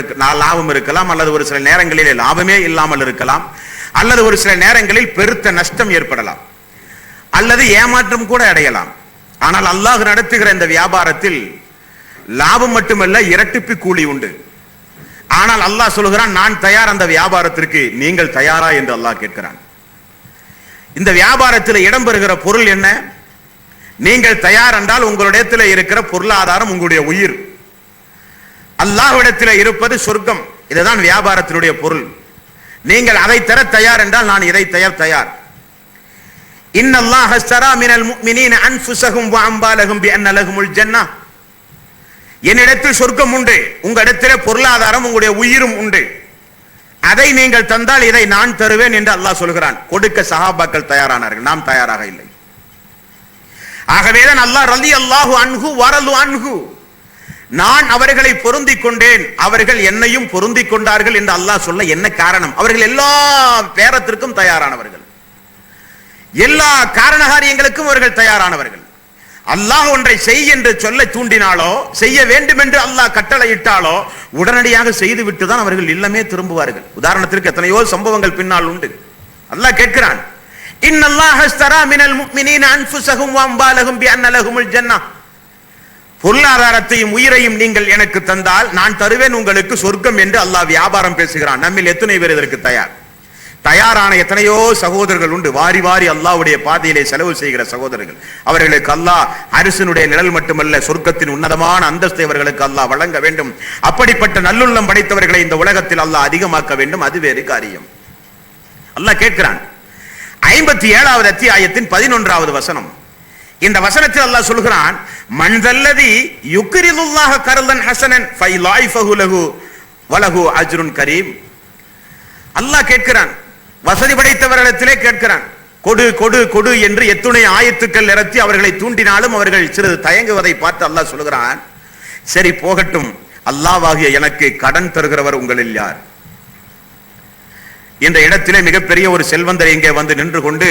S2: லாபம் இருக்கலாம், அல்லது ஒரு சில நேரங்களிலே லாபமே இல்லாமல் இருக்கலாம், அல்லது ஒரு சில நேரங்களில் பெருத்த நஷ்டம் ஏற்படலாம், அல்லது ஏமாற்றம் கூட அடையலாம். ஆனால் அல்லாஹ் நடத்துகிற இந்த வியாபாரத்தில் லாபம் மட்டுமல்ல, இரட்டிப்பு கூலி உண்டு. ஆனால் அல்லாஹ் சொல்கிறான், நான் தயார் அந்த வியாபாரத்திற்கு, நீங்கள் தயாரா என்று அல்லாஹ் கேட்கிறான். இந்த வியாபாரத்தில் இடம்பெறுகிற பொருள் என்ன? நீங்கள் தயார் என்றால் உங்களிடத்தில் இருக்கிற பொருளாதாரம் உங்களுடைய உயிர். அல்லாஹ்விடத்தில் இருப்பது சொர்க்கம். இதுதான் வியாபாரத்தினுடைய பொருள். நீங்கள் அதை தர தயார் என்றால் நான் இதை தயார். இன்னல்லாஹ் அஸ்தரா மினல் முஃமினீன அன்ஃபுஸஹும் வ அம்வாலஹும் பிஅன்ன லஹுமுல் ஜன்னah. என்னிடத்தில் சொர்க்கம் உண்டு, உங்களிடத்திலே பொருளாதாரம் உங்களுடைய உயிரும் உண்டு. அதை நீங்கள் தந்தால் இதை நான் தருவேன் என்று அல்லாஹ் சொல்கிறான். கொடுக்க சஹாபாக்கள் தயாரானார்கள், நாம் தயாராக இல்லை. ஆகவேதான் அல்லாஹ் ரலியல்லாஹு அன்ஹு வரது அன்ஹு, நான் அவர்களை பொருந்திக் கொண்டேன், அவர்கள் என்னையும் பொருந்திக் கொண்டார்கள் என்று அல்லாஹ் சொல்ல என்ன காரணம்? அவர்கள் எல்லா பேரத்திற்கும் தயாரானவர்கள், எல்லா காரணகாரியங்களுக்கும் அவர்கள் தயாரானவர்கள். அல்லாஹ் ஒன்றை செய் என்று சொல்ல தூண்டினாலோ, செய்ய வேண்டும் என்று அல்லாஹ் கட்டளையிட்டாலோ உடனடியாக செய்துவிட்டு தான் அவர்கள் இல்லமே திரும்புவார்கள். உதாரணத்திற்கு எத்தனையோ சம்பவங்கள் பின்னால் உண்டு. அல்லாஹ் கேட்கிறான், இன்னல்லாஹ் அஸ்தரா மினல் முஃமினீன அன்ஃபுஸஹும் வ அம்வாலஹும் பிஅன்ன லஹுமுல் ஜன்னah. பொருளாதாரத்தையும் உயிரையும் நீங்கள் எனக்கு தந்தால் நான் தருவேன் உங்களுக்கு சொர்க்கம் என்று அல்லாஹ் வியாபாரம் பேசுகிறான். நம்மில் எத்தனை பேர் இதற்கு தயார்? தயாரான எத்தனையோ சகோதரர்கள் உண்டு. வாரி வாரி அல்லாஹ்வுடைய பாதையிலே செலவு செய்கிற சகோதரர்கள். அவர்களுக்கு அல்லாஹ் அரிசனுடைய நிழல் மட்டுமல்ல, சொர்க்கத்தின் உன்னதமான அந்தஸ்தை அவர்களுக்கு அல்லாஹ் வழங்க வேண்டும். அப்படிப்பட்ட நல்லுள்ளம் படைத்தவர்களை இந்த உலகத்தில் அல்லாஹ் அதிகமாக்க வேண்டும். அது வேறு காரியம். அல்லாஹ் கேட்கிறான். 57வது அத்தியாயத்தின் 11வது வசனம். இந்த வசனத்தில் அல்லாஹ் சொல்கிறான், மன்தல்லதி யுக்ரிதுல்லாஹ கர்தன் ஹஸனன் ஃபைலாயிஃபஹு லஹு வலஹு அஜ்ருன் கரீம். அல்லாஹ் கேட்கிறான், வசதி படைத்தவர்களிடத்திலே கேட்கிறான், கொடு கொடு கொடு என்று எத்துணை ஆயத்துக்கள் நிரத்தி அவர்களை தூண்டினாலும் அவர்கள் சிறிது தயங்குவதை பார்த்து அல்லாஹ் சொல்கிறான், சரி போகட்டும், அல்லாஹ்வாகிய எனக்கு கடன் தருகிறவர் உங்களில் யார்? இந்த இடத்திலே மிகப்பெரிய ஒரு செல்வந்தர் இங்கே வந்து நின்று கொண்டு,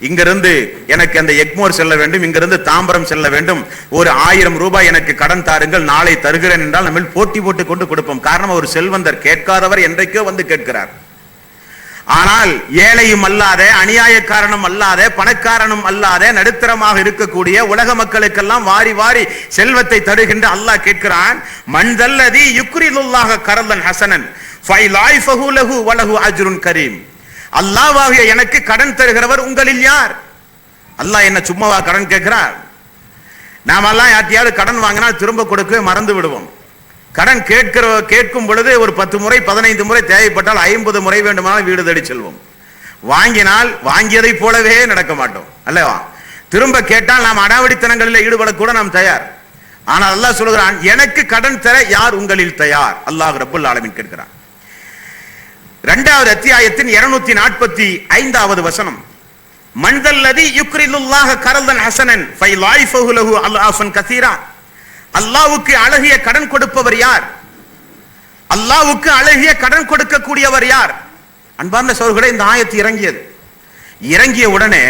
S2: இங்கிருந்து எனக்கு அந்த எக்மோர் செல்ல வேண்டும், இங்கிருந்து தாம்பரம் செல்ல வேண்டும், ஒரு 1000 ரூபாய் எனக்கு கடன் தாருங்கள், நாளை தருகிறேன் என்றால் நம்ம போட்டி போட்டு கொண்டு கொடுப்போம். காரணம், ஒரு செல்வந்தர், கேட்காதவர் என்றைக்கோ வந்து கேட்கிறார். ஆனால் ஏழையும் அல்லாத, அநியாயக்காரனும் அல்லாத, பணக்காரனும் அல்லாத, நடுத்தரமாக இருக்கக்கூடிய உலக மக்களுக்கெல்லாம் வாரி வாரி செல்வத்தை தருகின்ற அல்லாஹ் கேட்கிறான், மன்தல்லதி யுக்ரிதுல்லாஹ கர்தன் ஹஸனன் ஃபைலாயிஃபஹு லஹு வலஹு அஜ்ருன் கரீம். அல்லாஹ்வாகிய எனக்கு கடன் தருகிறவர் உங்களில் யார்? அல்லாஹ் என்ன சும்மாவா கடன் கேட்கிறார்? நாமெல்லாம் யார்ட்டையாவது கடன் வாங்கினா திரும்ப கொடுக்கவே மறந்து விடுவோம். கடன் கேட்கும் பொழுது ஒரு 10 முறை 15 முறை, தேவைப்பட்டால் 50 முறை வேண்டுமானால் வீடு தேடி செல்வோம். வாங்கினால் வாங்கியதை போலவே நடக்க மாட்டோம் அல்லவா? திரும்ப கேட்டால் நாம் அடாவடித்தனங்களில் ஈடுபடக்கூட நாம் தயார். ஆனால் அல்லாஹ் சொல்கிறான், எனக்கு கடன் தர யார் உங்களில் தயார்? அல்லாஹ் ரப்புல் ஆலமீன் கேட்கிறான். 2வது அத்தியாயத்தின் 245வது வசனம். மன்தல்லதி யுக்ரிதுல்லாஹ கர்தன் ஹஸனன் ஃபைலாயிஃபஹு லஹு அல்ஆஃபன் கஸீரா. அல்லாஹ்வுக்கு அழகிய கடன் கொடுப்பவர் யார்? அல்லாஹ்வுக்கு அழகிய கடன் கொடுக்கக்கூடியவர் யார்? அன்பார்ந்த சகோதரர்களே, இந்த ஆயத்து இறங்கிய உடனே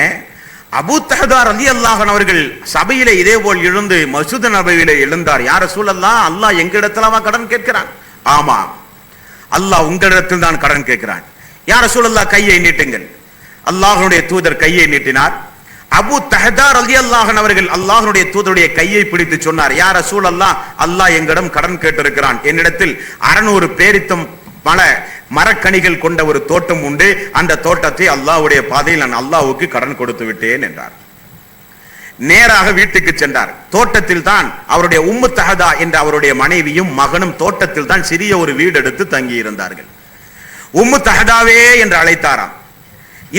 S2: அபூ தஹ்தா ரலியல்லாஹு அன்ஹு அவர்கள் சபையிலே இதேபோல் எழுந்து மஸ்ஜித் நபவியிலே எழுந்தார். யா ரசூலல்லாஹ், அல்லாஹ் எங்களிடத்திலவா கடன் கேட்கிறான்? ஆமாம், அல்லாஹ் உங்களிடத்தில் தான் கடன் கேட்கிறான். யா ரசூலல்லாஹ், கையை நீட்டுங்கள். அல்லாஹ்வுடைய தூதர் கையை நீட்டினார். அபூ தஹ்தா ரலியல்லாஹு அன்ஹு அவர்கள் அல்லாஹ்வுடைய தூதருடைய கையை பிடித்து சொன்னார், யா ரசூலல்லாஹ், அல்லாஹ் எங்களிடம் கடன் கேட்டிருக்கிறான். என்னிடத்தில் 600 பேரித்தம் பல மரக்கனிகள் கொண்ட ஒரு தோட்டம் உண்டு. அந்த தோட்டத்தை அல்லாஹ்வுடைய பாதையில் நான் அல்லாஹ்வுக்கு கடன் கொடுத்து விட்டேன் என்றார். நேராக வீட்டுக்கு சென்றார். தோட்டத்தில் தான் அவருடைய உம்மு தஹதா என்ற அவருடைய மனைவியும் மகனும் தோட்டத்தில் தான் சிறிய ஒரு வீடு எடுத்து தங்கி இருந்தார்கள். உம்மு தஹதாவே என்று அழைத்தாராம்.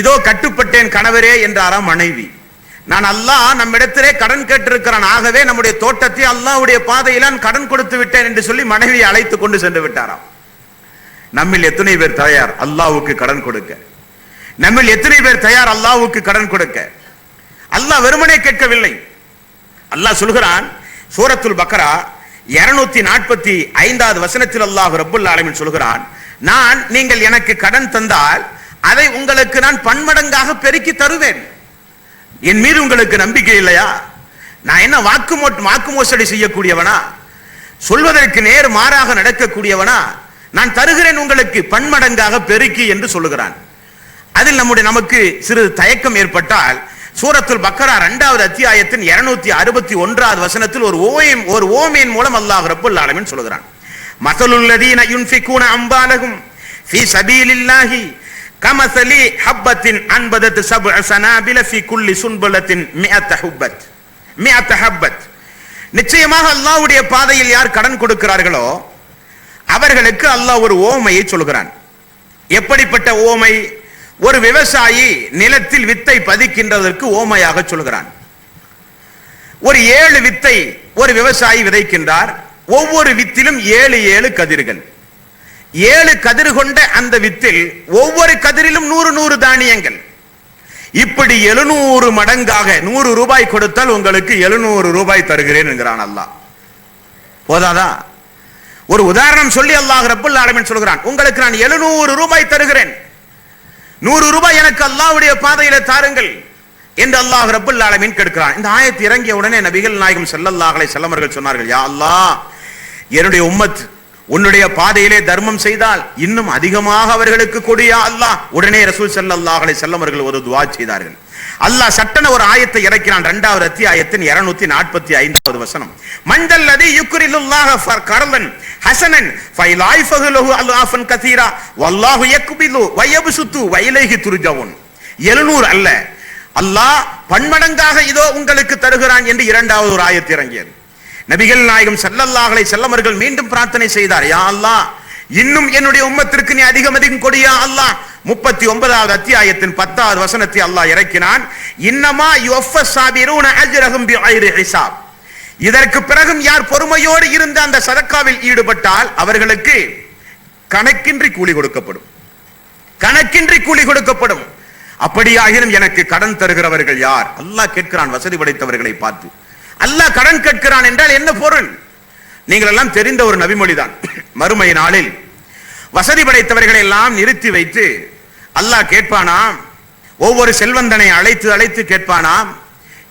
S2: இதோ கட்டுப்பட்டேன் கணவரே என்றாராம் மனைவி. நான் அல்லாஹ் நம்மிடத்திலே கடன் கேட்டிருக்கிறான், ஆகவே நம்முடைய தோட்டத்தை அல்லாஹ்வுடைய பாதையில் நான் கடன் கொடுத்து விட்டேன் என்று சொல்லி மனைவியை அழைத்து கொண்டு சென்று விட்டாராம். நம்மில் எத்தனை பேர் தயார் அல்லாஹ்வுக்கு கடன் கொடுக்க? நம்மில் எத்தனை பேர் தயார் அல்லாஹ்வுக்கு கடன் கொடுக்க? அல்லாஹ் வெறுமனே கேட்கவில்லை. அல்லாஹ் சொல்கிறான், சூரத்துல் பக்ரா 245வது வசனத்தில் அல்லாஹ் ரப்புல் ஆலமீன் சொல்கிறான், நீங்கள் எனக்கு கடன் தந்தால் அதை உங்களுக்கு நான் பன்மடங்காக பெருக்கி தருவேன். என் மீது உங்களுக்கு நம்பிக்கை இல்லையா? நான் என்ன வாக்கு மோசடி செய்யக்கூடியவனா? சொல்வதற்கு நேர் மாறாக நடக்கக்கூடியவனா? நான் தருகிறேன் உங்களுக்கு பன்மடங்காக பெருக்கி என்று சொல்லுகிறான். அதில் நமக்கு சிறிது தயக்கம் ஏற்பட்டால் சூரத்துல் பக்ரா 2வது அத்தியாயத்தின் 261வது வசனத்தில் ஒரு ஓமையின் மூலம் அல்லாஹ் ரப்புல் ஆலமீன் சொல்கிறான், மஸலுல் லதீன யுன்ஃபிகூன அம்வாலஹும் ஃபீ ஸபீலில்லாஹி கமஸலி ஹப்பத்தின் அன்பதத் சப்அ ஸனாபில ஃபீ குல்லி சுன்பலத்தின் மிஅத ஹப்பத். நிச்சயமாக அல்லாஹ்வுடைய பாதையில் யார் கடன் கொடுக்கிறார்களோ அவர்களுக்கு அல்லாஹ் ஒரு ஓமையை சொல்கிறான். எப்படிப்பட்ட ஓமை? ஒரு விவசாயி நிலத்தில் வித்தை பதிக்கின்றதற்கு ஓமையாக சொல்கிறான். ஒரு 7 வித்தை ஒரு விவசாயி விதைக்கின்றார். ஒவ்வொரு வித்திலும் 7 கதிர்கள். 7 கதிர் கொண்ட அந்த வித்தில் ஒவ்வொரு கதிரிலும் 100 தானியங்கள். இப்படி 700 மடங்காக 100 ரூபாய் கொடுத்தால் உங்களுக்கு 700 ரூபாய் தருகிறேன் என்கிறான் அல்லாஹ். போதாதா? ஒரு உதாரணம் சொல்லி அல்லாஹ் ரப்புல் ஆலமீன் சொல்கிறான், உங்களுக்கு நான் 700 ரூபாய் தருகிறேன், 100 ரூபாய் எனக்கு அல்லாஹ்வுடைய பாதையில தாருங்கள் என்று அல்லாஹ் ரப்புல் ஆலமீன் கேட்கிறான். இந்த ஆயத்து இறங்கிய உடனே நபிகள் நாயகம் ஸல்லல்லாஹு அலைஹி வஸல்லம் அவர்கள் சொன்னார்கள், யா அல்லாஹ், என்னுடைய உம்மத் உன்னுடைய பாதையிலே தர்மம் செய்தால் இன்னும் அதிகமாக அவர்களுக்கு கொடியா அல்லாஹ். உடனே ரசூல் ஸல்லல்லாஹு அலைஹி வஸல்லம் அவர்கள் ஒரு துஆ செய்தார்கள். அல்லாஹ் சட்டன ஒரு ஆயத்தை இறக்கினான். 2வது அத்தியாயத்தின் 245வது வசனம். மன்தல்லதி யுக்ரிலுல்லாஹ கர்லன் ஹஸனன் ஃபைலாயிஃபஹு லஹு அல்லாஃபன் கதீரா வல்லாஹு யக்பிலு வயப்சுத்து வயிலைஹி துர்ஜவுன். 700 அல்ல, அல்லாஹ் பன்மடங்காக இதோ உங்களுக்கு தருகிறான் என்று 2வது ஒரு ஆயத்து இறங்கியது. நபிகள் நாயகம் ஸல்லல்லாஹு அலைஹி வஸல்லம் அவர்கள் மீண்டும் பிரார்த்தனை செய்தார், யா அல்லாஹ் இன்னும் என்னுடைய உம்மத்திற்கு நீ அதிகம் கொடியா அல்லாஹ். 39வது அத்தியாயத்தின் 10வது வசனத்தை அல்லாஹ் இறக்கினான். இன்னமா யுஃபஸ் சாபிரூன அஜ்ரஹும் பிகைரி ஹிசாப். இதற்கு பிறகும் யார் பொறுமையோடு இருந்த அந்த சதக்காவில் ஈடுபட்டால் அவர்களுக்கு கணக்கின்றி கூலி கொடுக்கப்படும், கணக்கின்றி கூலி கொடுக்கப்படும். அப்படியாகினும் எனக்கு கடன் தருகிறவர்கள் யார்? அல்லாஹ் கேட்கிறான் வசதி படைத்தவர்களை பார்த்து. அல்லாஹ் கடன் கேட்கிறான் என்றால் என்ன பொருள்? நீங்கள் எல்லாம் தெரிந்த ஒரு நபிமொழிதான். மறுமை நாளில் வசதி படைத்தவர்களை எல்லாம் நிறுத்தி வைத்து அல்லாஹ் கேட்பானாம், ஒவ்வொரு செல்வந்தனை அழைத்து அழைத்து கேட்பானாம்,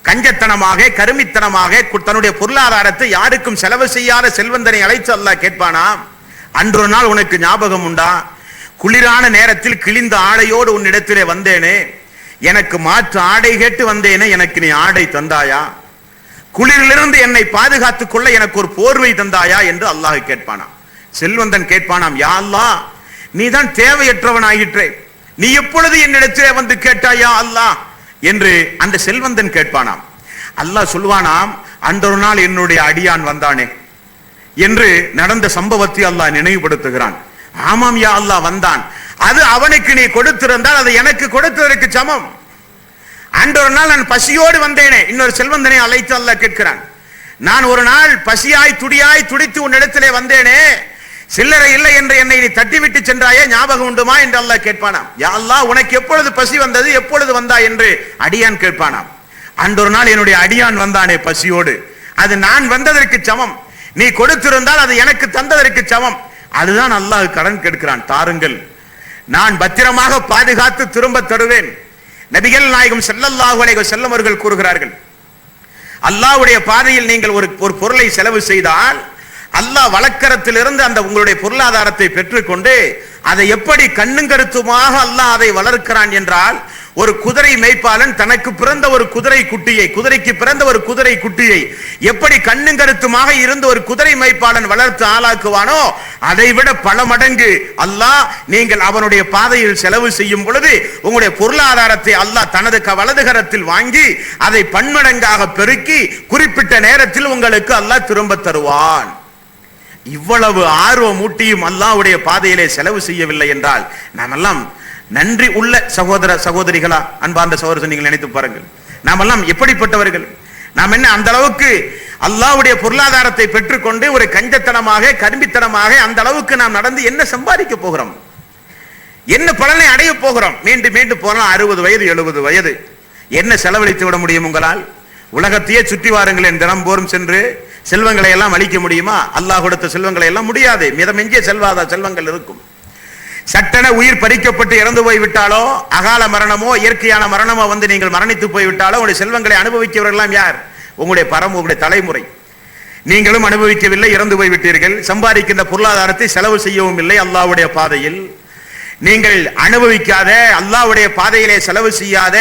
S2: கஞ்சத்தனமாக கருமித்தனமாக தன்னுடைய பொருளாதாரத்தை யாருக்கும் செலவு செய்யாத செல்வந்தனை அழைத்து அல்லாஹ் கேட்பானாம், அன்றொரு நாள் உனக்கு ஞாபகம் உண்டா? குளிரான நேரத்தில் கிழிந்த ஆடையோடு உன்னிடத்திலே வந்தேனே, எனக்கு மாற்று ஆடை கேட்டு வந்தேனே, எனக்கு நீ ஆடை தந்தாயா? குளிரிலிருந்து என்னை பாதுகாத்துக் கொள்ள எனக்கு ஒரு போர்வை தந்தாயா என்று அல்லாஹ் கேட்பானாம். செல்வந்தன் கேட்பானாம், யா அல்லாஹ் நீ தான் தேவையற்றவன் ஆயிற்றே, நீ எப்பொழுது என்னிடத்திலே வந்து கேட்டாயா அல்லாஹ் என்று அந்த செல்வந்தன் கேட்பானாம். அல்லாஹ் சொல்வானாம், அன்றொரு நாள் என்னுடைய அடியான் வந்தானே என்று நடந்த சம்பவத்தை அல்லாஹ் நினைவுபடுத்துகிறான். ஆமாம் யா அல்லாஹ் வந்தான், அது அவனுக்கு நீ கொடுத்திருந்தால் அது எனக்கு கொடுத்ததற்கு சமம். அன்றொரு நாள் நான் பசியோடு வந்தேனே, இன்னொரு செல்வந்தனை அழைத்து அல்லாஹ் கேட்கிறான், நான் ஒரு நாள் பசியாய் துடியாய் துடித்து உன்னிடத்திலே வந்தேனே, சில்லறை இல்லை என்று என்னை நீ தட்டிவிட்டு சென்றாயே, ஞாபகம் உண்டுமா என்று அல்லாஹ் கேட்பானாம். யா அல்லாஹ் உனக்கு எப்பொழுது பசி வந்தது, எப்பொழுது வந்தா என்று அடியான் கேட்பானாம். அன்றொரு நாள் என்னுடைய அடியான் வந்தானே பசியோடு, அது நான் வந்ததற்கு சமம், நீ கொடுத்திருந்தால் அது எனக்கு தந்ததற்கு சமம். அதுதான் அல்லாஹ் கடன் கேட்கிறான். தாருங்கள், நான் பத்திரமாக பாதுகாத்து திரும்ப தருவேன். நபிகள் நாயகம் ஸல்லல்லாஹு அலைஹி வஸல்லம் அவர்கள் கூறுகிறார்கள், அல்லாஹ்வுடைய பாதையில் நீங்கள் ஒரு பொருளை செலவு செய்தால் அல்லாஹ் வழக்கரத்திலிருந்து அந்த உங்களுடைய பொருளாதாரத்தை பெற்றுக்கொண்டு அதை எப்படி கண்ணும் கருத்துமாக அல்லாஹ் அதை வளர்க்கிறான் என்றால், ஒரு குதிரை மேய்ப்பாளன் தனக்கு பிறந்த ஒரு குதிரைக்கு பிறந்த ஒரு குதிரை குட்டியை எப்படி கண்ணும் கருத்துமாக இருந்து ஒரு குதிரை மேய்ப்பாளன் வளர்த்து ஆளாக்குவானோ அதை விட பல மடங்கு அல்லாஹ் நீங்கள் அவனுடைய பாதையில் செலவு செய்யும் பொழுது உங்களுடைய பொருளாதாரத்தை அல்லாஹ் தனது வலதுகரத்தில் வாங்கி அதை பன்மடங்காக பெருக்கி குறிப்பிட்ட நேரத்தில் உங்களுக்கு அல்லாஹ் திரும்ப தருவான். இவ்வளவு ஆர்வம் ஊட்டியும் அல்லாஹ்வுடைய பாதையிலே செலவு செய்யவில்லை என்றால் நாமெல்லாம் நன்றி உள்ள சகோதர சகோதரிகளா? அன்பார்ந்த சகோதரர், நீங்கள் நினைத்து பாருங்கள், நாமெல்லாம் எப்படிப்பட்டவர்கள்? நாம் என்ன அந்த அளவுக்கு அல்லாஹ்வுடைய பொருளாதாரத்தை பெற்றுக்கொண்டு ஒரு கஞ்சத்தனமாக கரும்பித்தனமாக அந்த அளவுக்கு நாம் நடந்து என்ன சம்பாதிக்க போகிறோம்? என்ன பலனை அடைய போகிறோம்? மீண்டும் மீண்டும் போனால் 60 வயது 70 வயது என்ன செலவழித்து விட முடியும் உங்களால்? உலகத்தையே சுற்றி வாருங்களேன், தினம்போறும் சென்று செல்வங்களை எல்லாம் அளிக்க முடியுமா? அல்லாஹ் கொடுத்த செல்வங்களை எல்லாம் முடியாது. மிதமெஞ்சிய செல்வங்கள் இருக்கும். சட்டென உயிர் பறிக்கப்பட்டு இறந்து போய்விட்டாலோ, அகால மரணமோ இயற்கையான மரணமோ வந்து நீங்கள் மரணித்து போய்விட்டாலோ உங்களுடைய செல்வங்களை அனுபவிக்கிறவர்களாம் யார்? உங்களுடைய உங்களுடைய தலைமுறை. நீங்களும் அனுபவிக்கவில்லை, இறந்து போய்விட்டீர்கள். சம்பாதிக்கின்ற பொருளாதாரத்தை செலவு செய்யவும் இல்லை அல்லாஹ்வுடைய பாதையில். நீங்கள் அனுபவிக்காத, அல்லாஹ்வுடைய பாதையிலே செலவு செய்யாத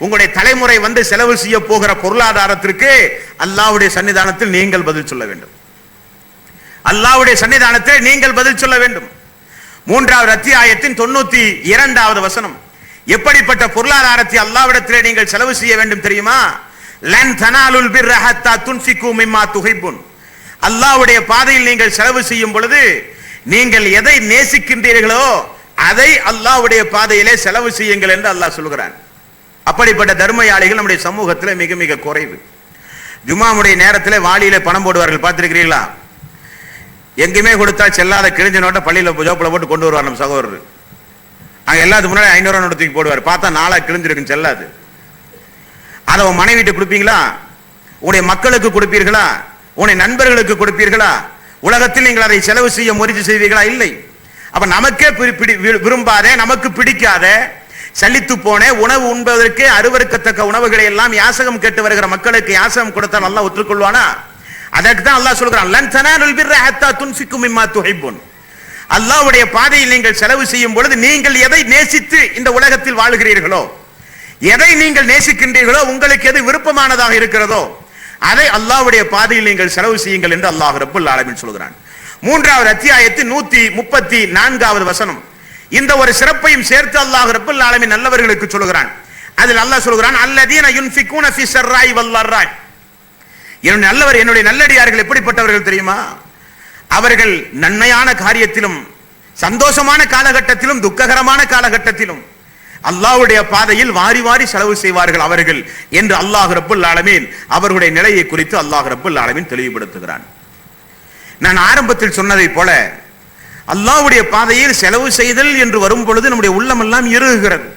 S2: உங்களுடைய தலைமுறை வந்து செலவு செய்ய போகிற பொருளாதாரத்திற்கு அல்லாஹ்வுடைய சன்னிதானத்தில் நீங்கள் பதில் சொல்ல வேண்டும். அல்லாஹ்வுடைய சன்னிதானத்தில் நீங்கள் பதில் சொல்ல வேண்டும். 3வது அத்தியாயத்தின் 92வது வசனம். எப்படிப்பட்ட பொருளாதாரத்தை அல்லாஹ்விடத்திலே நீங்கள் செலவு செய்ய வேண்டும் தெரியுமா? லன் தனாலுல் பிர்ர ஹத்தா துன்ஃபிகு மிம்மா துஹிப்புன். அல்லாஹ்வுடைய பாதையில் நீங்கள் செலவு செய்யும் பொழுது நீங்கள் எதை நேசிக்கின்றீர்களோ அதை அல்லாஹ்வுடைய பாதையிலே செலவு செய்யுங்கள் என்று அல்லாஹ் சொல்கிறான். அப்படிப்பட்ட தர்மயாளிகள் நம்முடைய சமூகத்தில் மிக மிக குறைவு. ஜும்மாவுடைய நேரத்தில் வாளியில பணம் போடுவார்கள், பார்த்திருக்கிறீர்களா? எங்குமே கொடுத்தா செல்லாத கிழிஞ்ச நோட்டை பள்ளியில் ஜோப்பில் போட்டு கொண்டு வருவார் நம்ம சகோதரர். அங்கே எல்லாத்துக்கு முன்னாடி 500 நோட்டு தூக்கி போடுவார். பார்த்தா 4 கிழிஞ்சிருக்கும், செல்லாது. அதை உன் மனைவிட்டு கொடுப்பீங்களா? உங்களுடைய மக்களுக்கு கொடுப்பீர்களா? உன்னுடைய நண்பர்களுக்கு கொடுப்பீர்களா? உலகத்தில் நீங்கள் அதை செலவு செய்ய முயற்சி செய்வீர்களா? இல்லை. அப்ப நமக்கே விரும்பாத, நமக்கு பிடிக்காத, சலித்து போன உணவு உண்பதற்கு அருவருக்கத்தக்க உணவுகளை எல்லாம் யாசகம் கேட்டு வருகிற மக்களுக்கு யாசகம் கொடுத்தால் அல்லாஹ் ஒற்றுக்கொள்வானா? அதற்கு தான் அல்லாஹ் சொல்கிறான், லன் தனாலுல் பிர்ர ஹத்தா துன்ஃபிகு மிம்மா துஹிப்புன். அல்லாஹ்வுடைய பாதையில் நீங்கள் செலவு செய்யும் பொழுது நீங்கள் எதை நேசித்து இந்த உலகத்தில் வாழுகிறீர்களோ, எதை நீங்கள் நேசிக்கின்றீர்களோ, உங்களுக்கு எது விருப்பமானதாக இருக்கிறதோ அதை அல்லாஹ்வுடைய பாதையில் நீங்கள் செலவு செய்யுங்கள் என்று அல்லாஹ் ரப்பல் ஆலமீன் சொல்கிறான். 3வது அத்தியாயத்தின் 134வது வசனம். இந்த ஒரு சிறப்பையும் சேர்த்து அல்லாஹ் ரப்பல் ஆலமீன் நல்லவர்களுக்கு சொல்கிறான். அதில் அல்லாஹ் சொல்கிறான், அல்லதீன யுன்ஃபிகூன ஃபீ ஸர்ராய் வல்லர்ராய். என்னுடைய நல்லடியார்கள் எப்படிப்பட்டவர்கள் தெரியுமா? அவர்கள் நன்மையான காரியத்திலும் சந்தோஷமான காலகட்டத்திலும் துக்ககரமான காலகட்டத்திலும் அல்லாஹ்வுடைய பாதையில் வாரி வாரி செலவு செய்வார்கள் அவர்கள் என்று அல்லாஹ் ரப்பல் ஆலமீன் அவர்களுடைய நிலையை குறித்து அல்லாஹ் ரப்பல் ஆலமீன் தெளிவுபடுத்துகிறான். நான் ஆரம்பத்தில் சொன்னதை போல அல்லாஹ்வுடைய பாதையில் செலவு செய்தல் என்று வரும் பொழுது நம்முடைய உள்ளம் எல்லாம் இறுகுகிறது.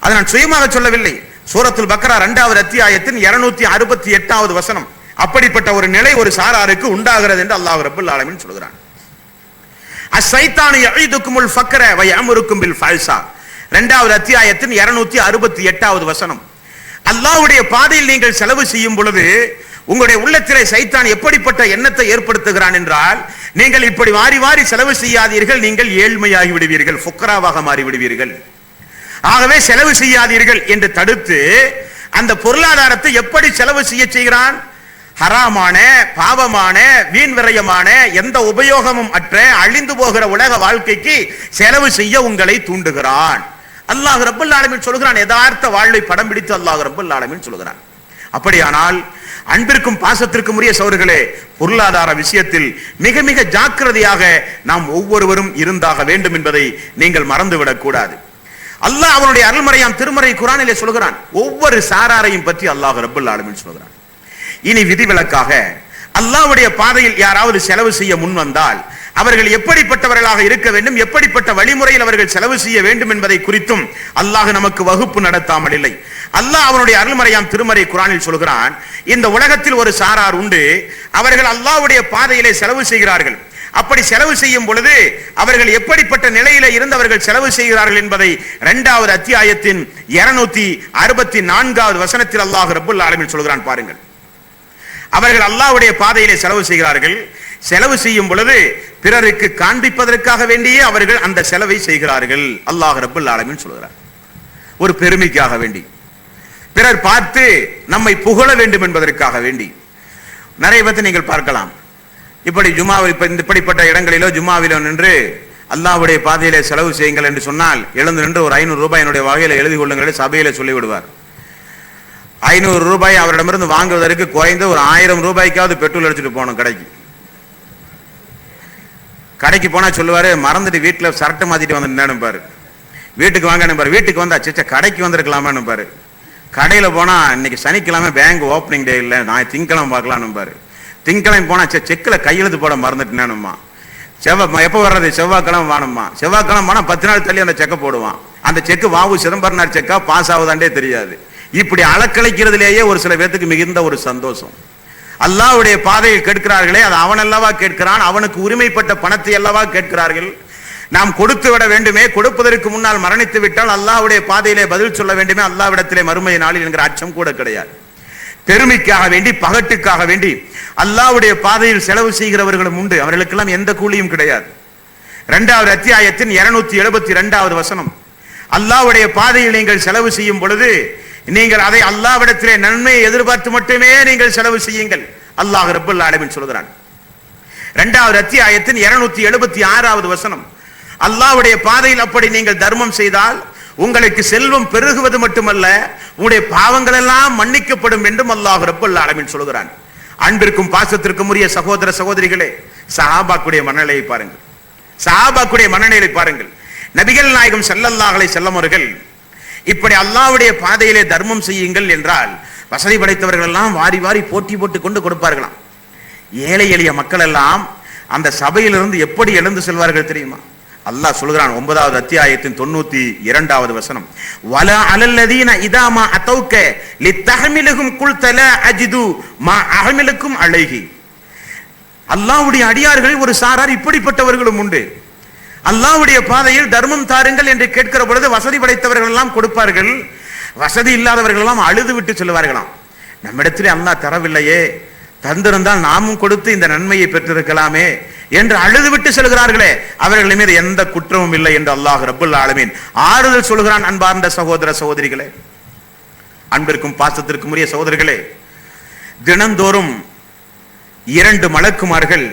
S2: அதை நான் சுயமாக சொல்லவில்லை. சூரத்துல் பக்ரா 2வது அத்தியாயத்தின் 268வது வசனம். அப்படிப்பட்ட ஒரு நிலை ஒரு சாராருக்கு உண்டாகிறது என்று அல்லாஹ் ரப்பல் ஆலமீன் சொல்கிறான். அஸ்ஸைத்தானு யஈதுகுமுல் ஃபக்ர வ யஅமுருக்கும் பில் ஃபஹ்ஷா 2வது அத்தியாயத்தின் 268வது வசனம். அல்லாஹ்வுடைய பாதையில் நீங்கள் செலவு செய்யும் பொழுது உங்களுடைய உள்ளத்திலே சைத்தான் எப்படிப்பட்ட எண்ணத்தை ஏற்படுத்துகிறான் என்றால், நீங்கள் இப்படி வாரி வாரி செலவு செய்யாதீர்கள், நீங்கள் ஏழ்மையாகி விடுவீர்கள், ஃபுக்ராவாக மாறி விடுவீர்கள். ஆகவே செலவு செய்யாதீர்கள் என்று தடுத்து அந்த பொருளாதாரத்தை எப்படி செலவு செய்ய செய்கிறான்? ஹராமான, பாவமான, வீண் விரயமான, எந்த உபயோகமும் அற்ற அழிந்து போகிற உலக வாழ்க்கைக்கு செலவு செய்ய உங்களை தூண்டுகிறான். அல்லாஹ் ரப்பல் ஆலமீன் சொல்கிறான். யதார்த்த வாழ்வை படம் பிடித்து அல்லாஹ் ரப்பல் ஆலமீன் சொல்கிறான். அப்படியானால் அன்பிற்கும் பாசத்திற்கும் உரிய சகோதரர்களே, பொருளாதார விஷயத்தில் மிக மிக ஜாக்கிரதையாக நாம் ஒவ்வொருவரும் இருந்தாக வேண்டும் என்பதை நீங்கள் மறந்துவிடக் கூடாது. அல்லாஹ் அவனுடைய அருள்மறையாம் திருமறை குர்ஆனிலே சொல்கிறான். ஒவ்வொரு சாராரையும் பற்றி அல்லாஹ் ரப்பல் ஆலமீன் சொல்கிறான். இனி விதிவிலக்காக அல்லாஹ்வுடைய பாதையில் யாராவது செலவு செய்ய முன் வந்தால் அவர்கள் எப்படிப்பட்டவர்களாக இருக்க வேண்டும், எப்படிப்பட்ட வழிமுறையில் அவர்கள் செலவு செய்ய வேண்டும் என்பதை குறித்தும் அல்லாஹ் நமக்கு வகுப்பு நடத்தாமல் இல்லை. அல்லாஹ் அவனுடைய அருள்மறையாம் திருமறை குர்ஆனில் சொல்கிறான், இந்த உலகத்தில் ஒரு சாரார் உண்டு, அவர்கள் அல்லாஹ்வுடைய பாதையிலே செலவு செய்கிறார்கள். அப்படி செலவு செய்யும் பொழுது அவர்கள் எப்படிப்பட்ட நிலையில இருந்து அவர்கள் செலவு செய்கிறார்கள் என்பதை 2வது அத்தியாயத்தின் 264வது வசனத்தில் அல்லாஹ் ரப்பல் ஆலமீன் சொல்கிறான். பாருங்கள், அவர்கள் அல்லாஹ்வுடைய பாதையிலே செலவு செய்கிறார்கள். செலவு செய்யும் பொழுது பிறருக்கு காண்பிப்பதற்காக வேண்டியே அவர்கள் அந்த செலவை செய்கிறார்கள். அல்லாஹ் ரப்பல் ஆலமீன் சொல்கிறார். ஒரு பெருமைக்காக வேண்டி, பிறர் பார்த்து நம்மை புகழ வேண்டும் என்பதற்காக வேண்டி. நிறைய பேர் நீங்கள் பார்க்கலாம், இப்படி ஜும்மாவில் இப்படிப்பட்ட இடங்களிலோ ஜும்மாவிலோ நின்று அல்லாஹ்வுடைய பாதையிலே செலவு செய்யுங்கள் என்று சொன்னால் எழுந்து நின்று ஒரு 500 ரூபாய் என்னுடைய வகையில் எழுதி கொள்ளுங்கள் சபையில சொல்லிவிடுவார். 500 ரூபாய் அவரிடமிருந்து வாங்குவதற்கு குறைந்த ஒரு 1000 ரூபாய்க்காவது பெட்ரோல் அடிச்சுட்டு போகணும். கடைக்கு போனா சொல்லுவாரு, மறந்துட்டு வீட்டுல சரட்டு மாத்திட்டு வந்து பாரு, வீட்டுக்கு வாங்க பாரு, வீட்டுக்கு வந்தா சிச்ச கடைக்கு வந்திருக்கலாமான்னு பாரு, கடையில போனா இன்னைக்கு சனிக்கிழமை பேங்க் ஓப்பனிங் டே இல்லை, நான் திங்கக்கிழமை பார்க்கலான்னு பாரு, திங்கக்கிழமை போனா செக்கில் கையெழுத்து போட மறந்துட்டேனுமா, எப்போ வர்றது செவ்வாய்க்கிழமை வாணுமா, செவ்வாய்க்கிழமை போனா 10 நாள் தள்ளி அந்த செக்கை போடுவான். அந்த செக்கு வாவு சிதம்பரனார் செக்கா பாஸ் ஆகுதாண்டே தெரியாது. இப்படி அளக்களிக்கிறதுலேயே ஒரு சில பேருக்கு மிகுந்த ஒரு சந்தோஷம். அல்லாஹ்வுடைய பாதையில் கேட்கிறார்களே, அது அவன் அல்லவா கேட்கிறான், அவனுக்கு உரிமைப்பட்ட பணத்தை அல்லவா கேட்கிறார்கள். நாம் கொடுத்து விட வேண்டுமே, கொடுப்பதற்கு முன்னால் மரணித்து விட்டால் அல்லாஹ்வுடைய பாதையிலே பதில் சொல்ல வேண்டுமே, அல்லாஹ்விடத்திலே மறுமை நாளில் என்கிற அச்சம் கூட கிடையாது. பெருமைக்காக வேண்டி, பகட்டுக்காக வேண்டி அல்லாஹ்வுடைய பாதையில் செலவு செய்கிறவர்களும் உண்டு. அவர்களுக்கெல்லாம் எந்த கூலியும் கிடையாது. 2வது அத்தியாயத்தின் 272வது வசனம். அல்லாஹ்வுடைய பாதையில் நீங்கள் செலவு செய்யும் பொழுது நீங்கள் அதை அல்லாஹ்விடத்திலே நன்மையை எதிர்பார்த்து மட்டுமே நீங்கள் செலவு செய்யுங்கள். அல்லாஹ் ரப்பல் ஆலமீன் சொல்கிறான். 2வது அத்தியாயத்தின் 276வது வசனம். அல்லாஹ்வுடைய பாதையில் அப்படி நீங்கள் தர்மம் செய்தால் உங்களுக்கு செல்வம் பெருகுவது மட்டுமல்ல, உங்களுடைய பாவங்கள் எல்லாம் மன்னிக்கப்படும் என்றும் அல்லாஹ் ரப்பல் ஆலமீன் சொல்கிறான். அன்பிற்கும் பாசத்திற்கும் உரிய சகோதர சகோதரிகளே, சஹாபாக்குடைய மனநிலையை பாருங்கள். சஹாபாக்குடைய மனநிலையை பாருங்கள். நபிகள் நாயகம் ஸல்லல்லாஹு அலைஹி வஸல்லம் அவர்கள் இப்படி அல்லாஹ்வுடைய பாதையிலே தர்மம் செய்யுங்கள் என்றால் வசதி படைத்தவர்கள் எல்லாம் வாரி வாரி போட்டி போட்டு கொண்டு கொடுப்பார்களாம். ஏழை எளிய மக்கள் எல்லாம் அந்த சபையிலிருந்து எப்படி எழுந்து செல்வார்கள் தெரியுமா? அல்லாஹ் சொல்கிறான் 9வது அத்தியாயத்தின் 92வது வசனம். வல அலல்லதீன இதா மா அதௌக லிதஹமிலுஹும் குல்த லா அஜிது மா அஹமிலுக்கும் அலைஹி. அல்லாஹ்வுடைய அடியார்கள் ஒரு சாரார் இப்படிப்பட்டவர்களும் உண்டு. அல்லாஹ்வுடைய பாதையில் தர்மம் தாருங்கள் என்று கேட்கிற பொழுது வசதி படைத்தவர்கள் எல்லாம் கொடுப்பார்கள், வசதி இல்லாதவர்கள் எல்லாம் அழுது விட்டு சொல்லுவார்களாம், நம்மிடத்திலே அல்லாஹ் தரவில்லையே, தந்திருந்தால் நாமும் கொடுத்து இந்த நன்மையை பெற்றிருக்கலாமே என்று அழுதுவிட்டு செல்கிறார்களே, அவர்கள் மீது எந்த குற்றமும் இல்லை என்று அல்லாஹ் ரப்பல் ஆலமீன் ஆறுதல் சொல்கிறான். அன்பார்ந்த சகோதர சகோதரிகளே, அன்பிற்கும் பாசத்திற்கும் உரிய சகோதரர்களே, தினந்தோறும் 2 மலக்குமார்கள்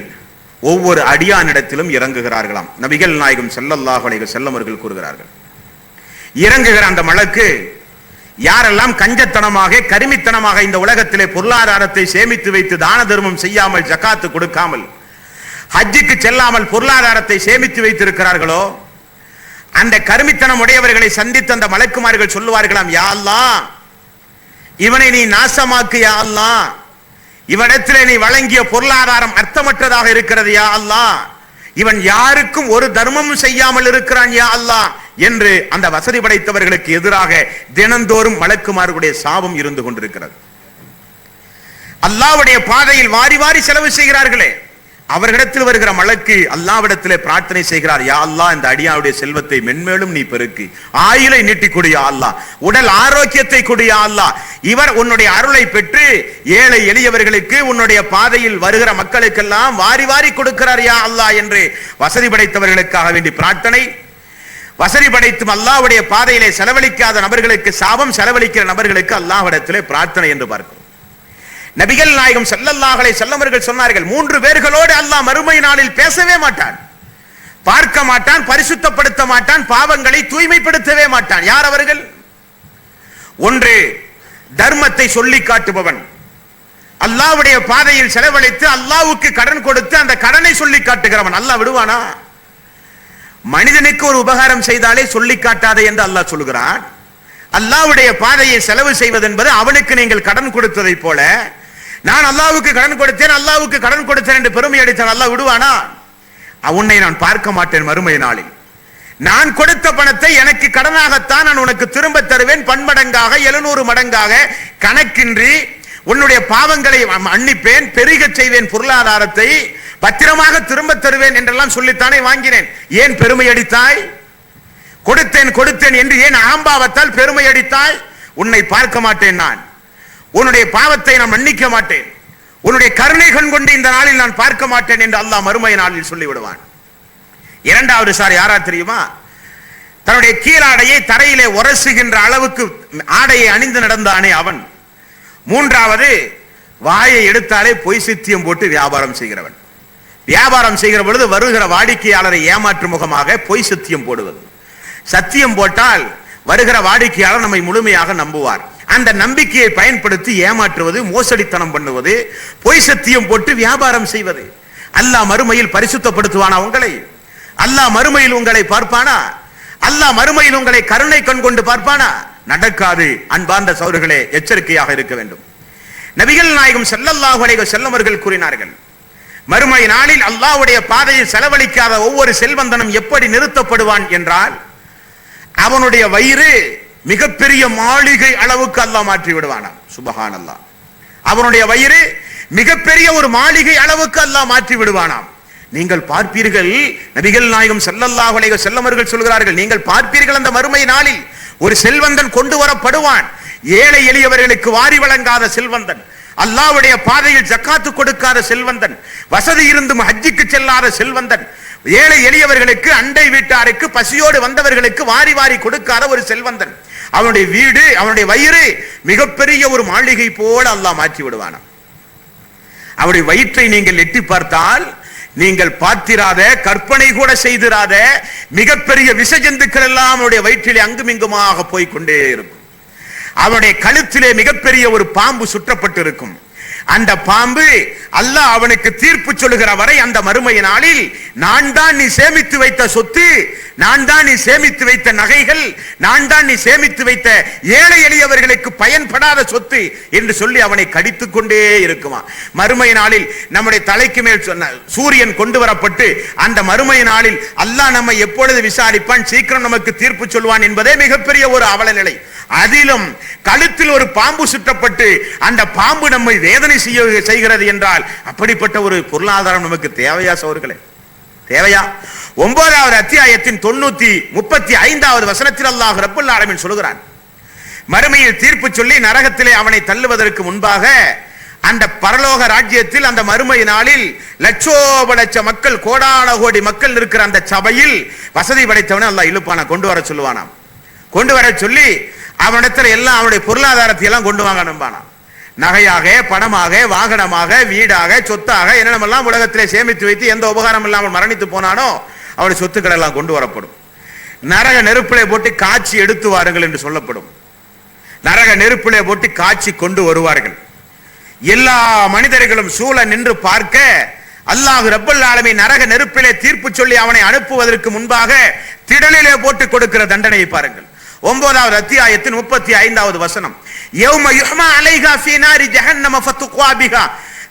S2: ஒவ்வொரு அடியானிடத்திலும் இறங்குகிறார்களாம். நபிகள் நாயகம் ஸல்லல்லாஹு அலைஹி வஸல்லம் அவர்கள் கூறுகிறார்கள், இறங்குகிற அந்த மலக்கு யாரெல்லாம் கஞ்சத்தனமாக கருமித்தனமாக இந்த உலகத்திலே பொருளாதாரத்தை சேமித்து வைத்து தான தர்மம் செய்யாமல் ஜகாத்து கொடுக்காமல் ஹஜ்ஜுக்கு செல்லாமல் பொருளாதாரத்தை சேமித்து வைத்திருக்கிறார்களோ, அந்த கருமித்தனம் உடையவர்களை சந்தித்து அந்த மலக்குமார்கள் சொல்லுவார்களாம், யா அல்லாஹ், இவனை நீ நாசமாக்கு யா அல்லாஹ், இவனிடத்திலே நீ வழங்கிய பொருளாதாரம் அர்த்தமற்றதாக இருக்கிறது யா அல்லாஹ், இவன் யாருக்கும் ஒரு தர்மமும் செய்யாமல் இருக்கிறான் யா அல்லாஹ் என்று அந்த வசதி படைத்தவர்களுக்கு எதிராக தினந்தோறும் மலக்குமார்களுடைய சாபம் இருந்து கொண்டிருக்கிறது. அல்லாஹ்வுடைய பாதையில் வாரி வாரி செலவு செய்கிறார்களே, அவர்களிடத்தில் வருகிற மலக்கு அல்லாஹ்விடத்திலே பிரார்த்தனை செய்கிறார், யா அல்லாஹ், இந்த அடியாவுடைய செல்வத்தை மென்மேலும் நீ பெருக்கி ஆயுளை நீட்டி கொடு யா அல்லாஹ், உடல் ஆரோக்கியத்தை கொடு யா அல்லாஹ், இவர் உன்னுடைய அருளை பெற்று ஏழை எளியவர்களுக்கு உன்னுடைய பாதையில் வருகிற மக்களுக்கெல்லாம் வாரி வாரி கொடுக்கிறார் யா அல்லாஹ் என்று வசதி படைத்தவர்களுக்காக வேண்டி பிரார்த்தனை. வசதி படைத்தும் அல்லாஹ்வுடைய பாதையிலே செலவழிக்காத நபர்களுக்கு சாபம், செலவழிக்கிற நபர்களுக்கு அல்லாஹ்விடத்திலே பிரார்த்தனை என்று பார்க்கிறோம். நபிகள் நாயகம் ஸல்லல்லாஹு அலைஹி வஸல்லம் அவர்கள் சொன்னார்கள், 3 பேர்களோடு அல்லாஹ் மறுமை நாளில் பேசவே மாட்டான், பார்க்க மாட்டான், பரிசுத்தப்படுத்த மாட்டான், பாவங்களை தூய்மைப்படுத்தவே மாட்டான். யார் அவர்கள்? 1, தர்மத்தை சொல்லி காட்டுபவன், அல்லாஹ்வுடைய பாதையில் செலவழித்து அல்லாஹ்வுக்கு கடன் கொடுத்து அந்த கடனை சொல்லி காட்டுகிறவன். அல்லாஹ் விடுவானா? மனிதனுக்கு ஒரு உபகாரம் செய்தாலே சொல்லி காட்டாதே என்று அல்லாஹ் சொல்கிறான். அல்லாஹ்வுடைய பாதையை செலவு செய்வது என்பது அவனுக்கு நீங்கள் கடன் கொடுத்ததை போல, நான் அல்லாஹ்வுக்கு கடன் கொடுத்தேன், அல்லாஹ்வுக்கு கடன் கொடுத்தேன் என்று பெருமை அடித்தான். அல்லாஹ் விடுவானா? உன்னை நான் பார்க்க மாட்டேன் மறுமை நாளில். நான் கொடுத்த பணத்தை எனக்கு கடனாகத்தான் நான் உனக்கு திரும்ப தருவேன், பன்மடங்காக 700 மடங்காக கணக்கின்றி உன்னுடைய பாவங்களை மன்னிப்பேன், பெருகச் செய்வேன், பொருளாதாரத்தை பத்திரமாக திரும்ப தருவேன் என்றெல்லாம் சொல்லித்தானே வாங்கினேன். ஏன் பெருமை அடித்தாய்? கொடுத்தேன் கொடுத்தேன் என்று ஏன் ஆம்பாவத்தால் பெருமை அடித்தாய்? உன்னை பார்க்க மாட்டேன், நான் உன்னுடைய பாவத்தை நான் மன்னிக்க மாட்டேன், உன்னுடைய கருணை கண் கொண்டு இந்த நாளில் நான் பார்க்க மாட்டேன் என்று அல்லாஹ் மறுமை நாளில் சொல்லிவிடுவான். 2வது சார் யாரா தெரியுமா? தன்னுடைய கீழாடையை தரையிலே உரசுகின்ற அளவுக்கு ஆடையை அணிந்து நடந்தானே அவன். 3வது வாயை எடுத்தாலே பொய் சத்தியம் போட்டு வியாபாரம் செய்கிறவன். வியாபாரம் செய்கிற பொழுது வருகிற வாடிக்கையாளரை ஏமாற்றும் முகமாக பொய் சத்தியம் போடுவது. சத்தியம் போட்டால் வருகிற வாடிக்கையாளர் நம்மை முழுமையாக நம்புவார். அந்த நம்பிக்கையை பயன்படுத்தி ஏமாற்றுவது, மோசடித்தனம் பண்ணுவது, பொய் சத்தியம் போட்டு வியாபாரம் செய்வது. அல்லாஹ் மறுமையில் பரிசுத்தப்படுத்துவானா உங்களை? அல்லாஹ் மறுமையில் உங்களை பார்ப்பானா? அல்லாஹ் மறுமையில் உங்களை கருணை கண் கொண்டு பார்ப்பானா? நடக்காது. அன்பார்ந்த சகோதரர்களே, எச்சரிக்கையாக இருக்க வேண்டும். நபிகள் நாயகம் ஸல்லல்லாஹு அலைஹி வஸல்லம் அவர்கள் கூறினார்கள், மறுமை நாளில் அல்லாஹ்வுடைய பாதையில் செலவழிக்காத ஒவ்வொரு செல்வந்தனும் எப்படி நிறுத்தப்படுவான் என்றால், அவனுடைய வயிறு மிகப்பெரிய மாளிகை அளவுக்கு அல்லாஹ் மாற்றி விடுவானாம். சுப்ஹானல்லாஹ். அவனுடைய வயிறு மிகப்பெரிய ஒரு மாளிகை அளவுக்கு அல்லாஹ் மாற்றி விடுவானாம். நீங்கள் பார்ப்பீர்கள், நபிகள் நாயகம் ஸல்லல்லாஹு அலைஹி வஸல்லம் அவர்கள் சொல்கிறார்கள், நீங்கள் பார்ப்பீர்கள் அந்த மறுமை நாளில் ஒரு செல்வந்தன் கொண்டு வரப்படுவான். ஏழை எளியவர்களுக்கு வாரி வழங்காத செல்வந்தன், அல்லாஹ்வுடைய பாதையில் ஜக்காத்து கொடுக்காத செல்வந்தன், வசதி இருந்தும் ஹஜ்ஜுக்கு செல்லாத செல்வந்தன், ஏழை எளியவர்களுக்கு அண்டை வீட்டாருக்கு பசியோடு வந்தவர்களுக்கு வாரி வாரி கொடுக்காத ஒரு செல்வந்தன், அவனுடைய வீடு, அவனுடைய வயிறு மிகப்பெரிய ஒரு மாளிகை போல அல்லாஹ் மாற்றி விடுவானாம். அவருடைய வயிற்றை நீங்கள் எட்டி பார்த்தால் நீங்கள் பார்த்திராத, கற்பனை கூட செய்திராத மிகப்பெரிய விஷ ஜந்துக்கள் எல்லாம் அவனுடைய வயிற்றிலே அங்குமிங்குமாக போய்கொண்டே இருக்கும். அவனுடைய கழுத்திலே மிகப்பெரிய ஒரு பாம்பு சுற்றப்பட்டு இருக்கும். அந்த பாம்பு அல்லாஹ் அவனுக்கு தீர்ப்பு சொல்லுகிற வரை அந்த மறுமை நாளில், நான் தான் நீ சேமித்து வைத்த சொத்து, நான் தான் நீ சேமித்து வைத்த நகைகள், நான் தான் நீ சேமித்து வைத்த ஏழை எளியவர்களுக்கு பயன்படாத சொத்து என்று சொல்லி அவனை கடித்துக் கொண்டே இருக்குமா. மறுமை நாளில் நம்முடைய தலைக்கு மேல் சூரியன் கொண்டு வரப்பட்டு அந்த மறுமை நாளில் அல்லாஹ் நம்மை எப்பொழுது விசாரிப்பான், சீக்கிரம் நமக்கு தீர்ப்பு சொல்வான் என்பதே மிகப்பெரிய ஒரு அவல நிலை. அதிலும் கழுத்தில் ஒரு பாம்பு சுற்றப்பட்டு அந்த பாம்பு நம்மை வேதனை செய்கிறது என்றால் அப்படிப்பட்ட ஒரு பொருளாதாரம் நமக்கு தேவையா சகோதரர்களே? தேவையா? 9வது அத்தியாயத்தின் 935வது வசனத்தில் அல்லாஹ் ரப்பல் ஆலமீன் சொல்கிறான், மறுமையில் தீர்ப்பு சொல்லி நரகத்திலே அவனை தள்ளுவதற்கு முன்பாக அந்த பரலோக ராஜ்யத்தில் அந்த மறுமை நாளில் லட்சோப லட்ச மக்கள், கோடான கோடி மக்கள் இருக்கிற அந்த சபையில் வசதி படைத்தவனை அல்லாஹ் இழுப்பானா, கொண்டு வர சொல்லுவானாம். கொண்டு வர சொல்லி அவனிடத்துல எல்லாம் அவனுடைய பொருளாதாரத்தை எல்லாம் கொண்டு வாங்க நம்பானா. நகையாக, பணமாக, வாகனமாக, வீடாக, சொத்தாக என்னென்னமெல்லாம் உலகத்திலே சேமித்து வைத்து எந்த உபகாரம் இல்லாமல் மரணித்து போனானோ அவருடைய சொத்துக்கள் எல்லாம் கொண்டு வரப்படும். நரக நெருப்பிலே போட்டு காட்சி எடுத்து வாருங்கள் என்று சொல்லப்படும். நரக நெருப்பிலே போட்டு காட்சி கொண்டு வருவார்கள். எல்லா மனிதர்களும் சூழ நின்று பார்க்க அல்லாஹ் ரப்பல் ஆலமீன் நரக நெருப்பிலே தீர்ப்பு சொல்லி அவனை அனுப்புவதற்கு முன்பாக திடலிலே போட்டு கொடுக்கிற தண்டனையை பாருங்கள். 9வது அத்தியாயத்தின் 35வது வசனம். யௌம யுஹ்மா அலைஹா ஃபீ நாரி ஜஹன்னம ஃபதுக்வா பிஹா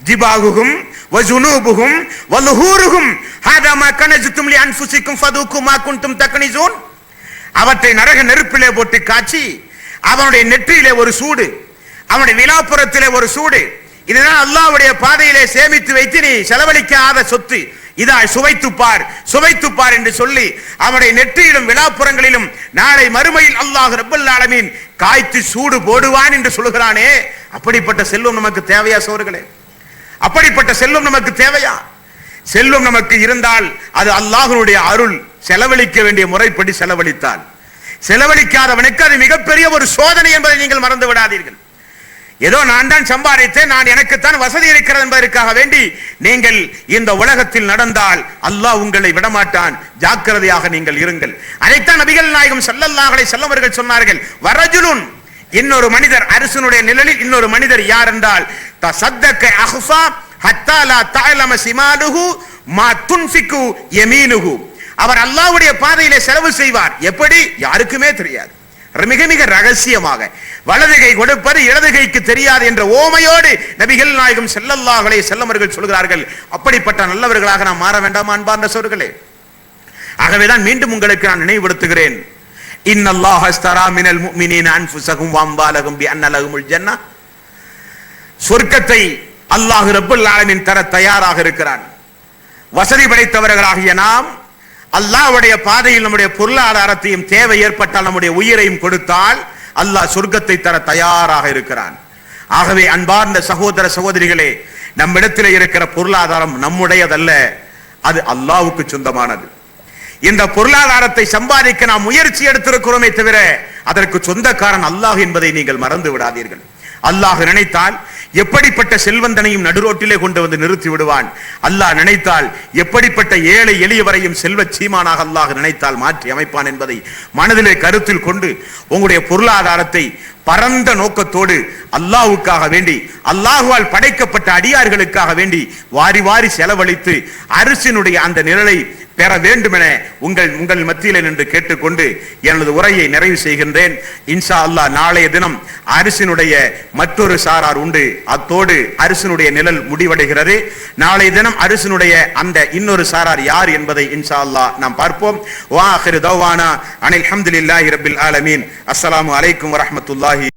S2: ஜிபாஹுஹும் வ ஜுனூபுஹும் வ லுஹூருஹும் ஹாதா மா கனஸுதும் லி அன்ஃபுசிக்கும் ஃபதுகு மா குன்தும் தக்னிஸூன். அவற்றை நரக நெருப்பிலே போட்டு காட்சி அவனுடைய நெற்றியிலே ஒரு சூடு, அவனுடைய விலாப்புறத்திலே ஒரு சூடு. இதுதான் அல்லாஹ்வுடைய பாதையிலே சேமித்து வைத்து நீ செலவழிக்காத சொத்து, இதா சுவைத்துப்பார் சுவைத்துப்பார் என்று சொல்லி அவனுடைய நெற்றியிலும் விலாப்புறங்களிலும் நாளை மறுமையில் அல்லாஹ் ரப்பல் ஆலமீன் காய்த்து சூடு போடுவான் என்று சொல்கிறானே. அப்படிப்பட்ட செல்வம் நமக்கு தேவையா சோர்களே? அப்படிப்பட்ட செல்வம் நமக்கு தேவையா? செல்வம் நமக்கு இருந்தால் அது அல்லாஹ்வுடைய அருள். செலவழிக்க வேண்டிய முறைப்படி செலவழித்தால், செலவழிக்காதவனுக்கு அது மிகப்பெரிய ஒரு சோதனை என்பதை நீங்கள் மறந்து விடாதீர்கள். ஏதோ நான் தான் சம்பாதித்தேன், நான் எனக்குத்தான் வசதி இருக்கிறது என்பதற்காக வேண்டி நீங்கள் இந்த உலகத்தில் நடந்தால் அல்லாஹ் உங்களை விடமாட்டான். ஜாக்கிரதையாக நீங்கள் இருங்கள். அதைத்தான் நபிகள் நாயகம் ஸல்லல்லாஹு அலைஹி வஸல்லம் அவர்கள் சொன்னார்கள். வரஜுலுன், இன்னொரு மனிதர், அரசனுடைய நிழலில் இன்னொரு மனிதர் யார் என்றால் தஸத்தக அஹ்ஃபா ஹத்தா லா தஅலம ஷிமாலுஹு மா துன்ஃபிகு யமீனுஹு. அவர் அல்லாஹ்வுடைய பாதையிலே செலவு செய்வார். எப்படி? யாருக்குமே தெரியாது. மிக மிக ரகசியமாக வலது கை கொடுப்பது இடது கைக்கு தெரியாது என்ற ஓமையோடு நபிகள் நாயகம் ஸல்லல்லாஹு அலைஹி வஸல்லம் அவர்கள் சொல்கிறார்கள். அப்படிப்பட்ட நல்லவர்களாக நாம் மாற வேண்டாமா அன்பார்ந்த சகோதரர்களே? ஆகவேதான் மீண்டும் உங்களுக்கு நான் நினைவுபடுத்துகிறேன். இன்னல்லாஹ அஸ்தரா மினல் முஃமினீன அன்ஃபுஸஹும் வ அம்வாலஹும் பிஅன்ன லஹுமுல் ஜன்னah. சொர்க்கத்தை அல்லாஹ் ரப்பல் ஆலமீன் தர தயாராக இருக்கிறான். வசதி படைத்தவர்களாகிய நாம் அல்லாஹ்வுடைய பாதையில் நம்முடைய பொருளாதாரத்தையும் தேவை ஏற்பட்டால் நம்முடைய உயிரையும் கொடுத்தால் அல்லாஹ் சொர்க்கத்தை தர தயாராக இருக்கிறான். ஆகவே அன்பார்ந்த சகோதர சகோதரிகளே, நம்மிடத்தில் இருக்கிற பொருளாதாரம் நம்முடையதல்ல, அது அல்லாஹ்வுக்கு சொந்தமானது. இந்த பொருளாதாரத்தை சம்பாதிக்க நாம் முயற்சி எடுத்திருக்கிறோமே தவிர அதற்கு சொந்தக்காரன் அல்லாஹ் என்பதை நீங்கள் மறந்து விடாதீர்கள். அல்லாஹ் நினைத்தால் எப்படிப்பட்ட செல்வந்தனையும் நடுரோட்டிலே கொண்டு வந்து நிறுத்தி விடுவான். அல்லாஹ் நினைத்தால் எப்படிப்பட்ட ஏழை எளியவரையும் செல்வ சீமானாக அல்லாஹ் நினைத்தால் மாற்றி அமைப்பான் என்பதை மனதிலே கருத்தில் கொண்டு உங்களுடைய பொருளாதாரத்தை பரந்த நோக்கத்தோடு அல்லாஹ்வுக்காக வேண்டி, அல்லாஹ்வால் படைக்கப்பட்ட அடியார்களுக்காக வேண்டி வாரி வாரி செலவழித்து அரசினுடைய அந்த நிழலை பெற வேண்டுமென உங்கள் மத்தியிலே நின்று கேட்டுக்கொண்டு எனது உரையை நிறைவு செய்கின்றேன். இன்ஷா அல்லாஹ் நாளைய தினம் அரசினுடைய மற்றொரு சாரார் உண்டு. அத்தோடு அரசினுடைய நிழல் முடிவடைகிறது. நாளைய தினம் அரசினுடைய அந்த இன்னொரு சாரார் யார் என்பதை இன்ஷா அல்லாஹ் நாம் பார்ப்போம். வா ஆகிரு தவானா அனில் ஹம்துலில்லாஹி ரப்பில் ஆலமீன். அஸ்ஸலாமு அலைக்கும் வரஹ்மத்துல்லாஹி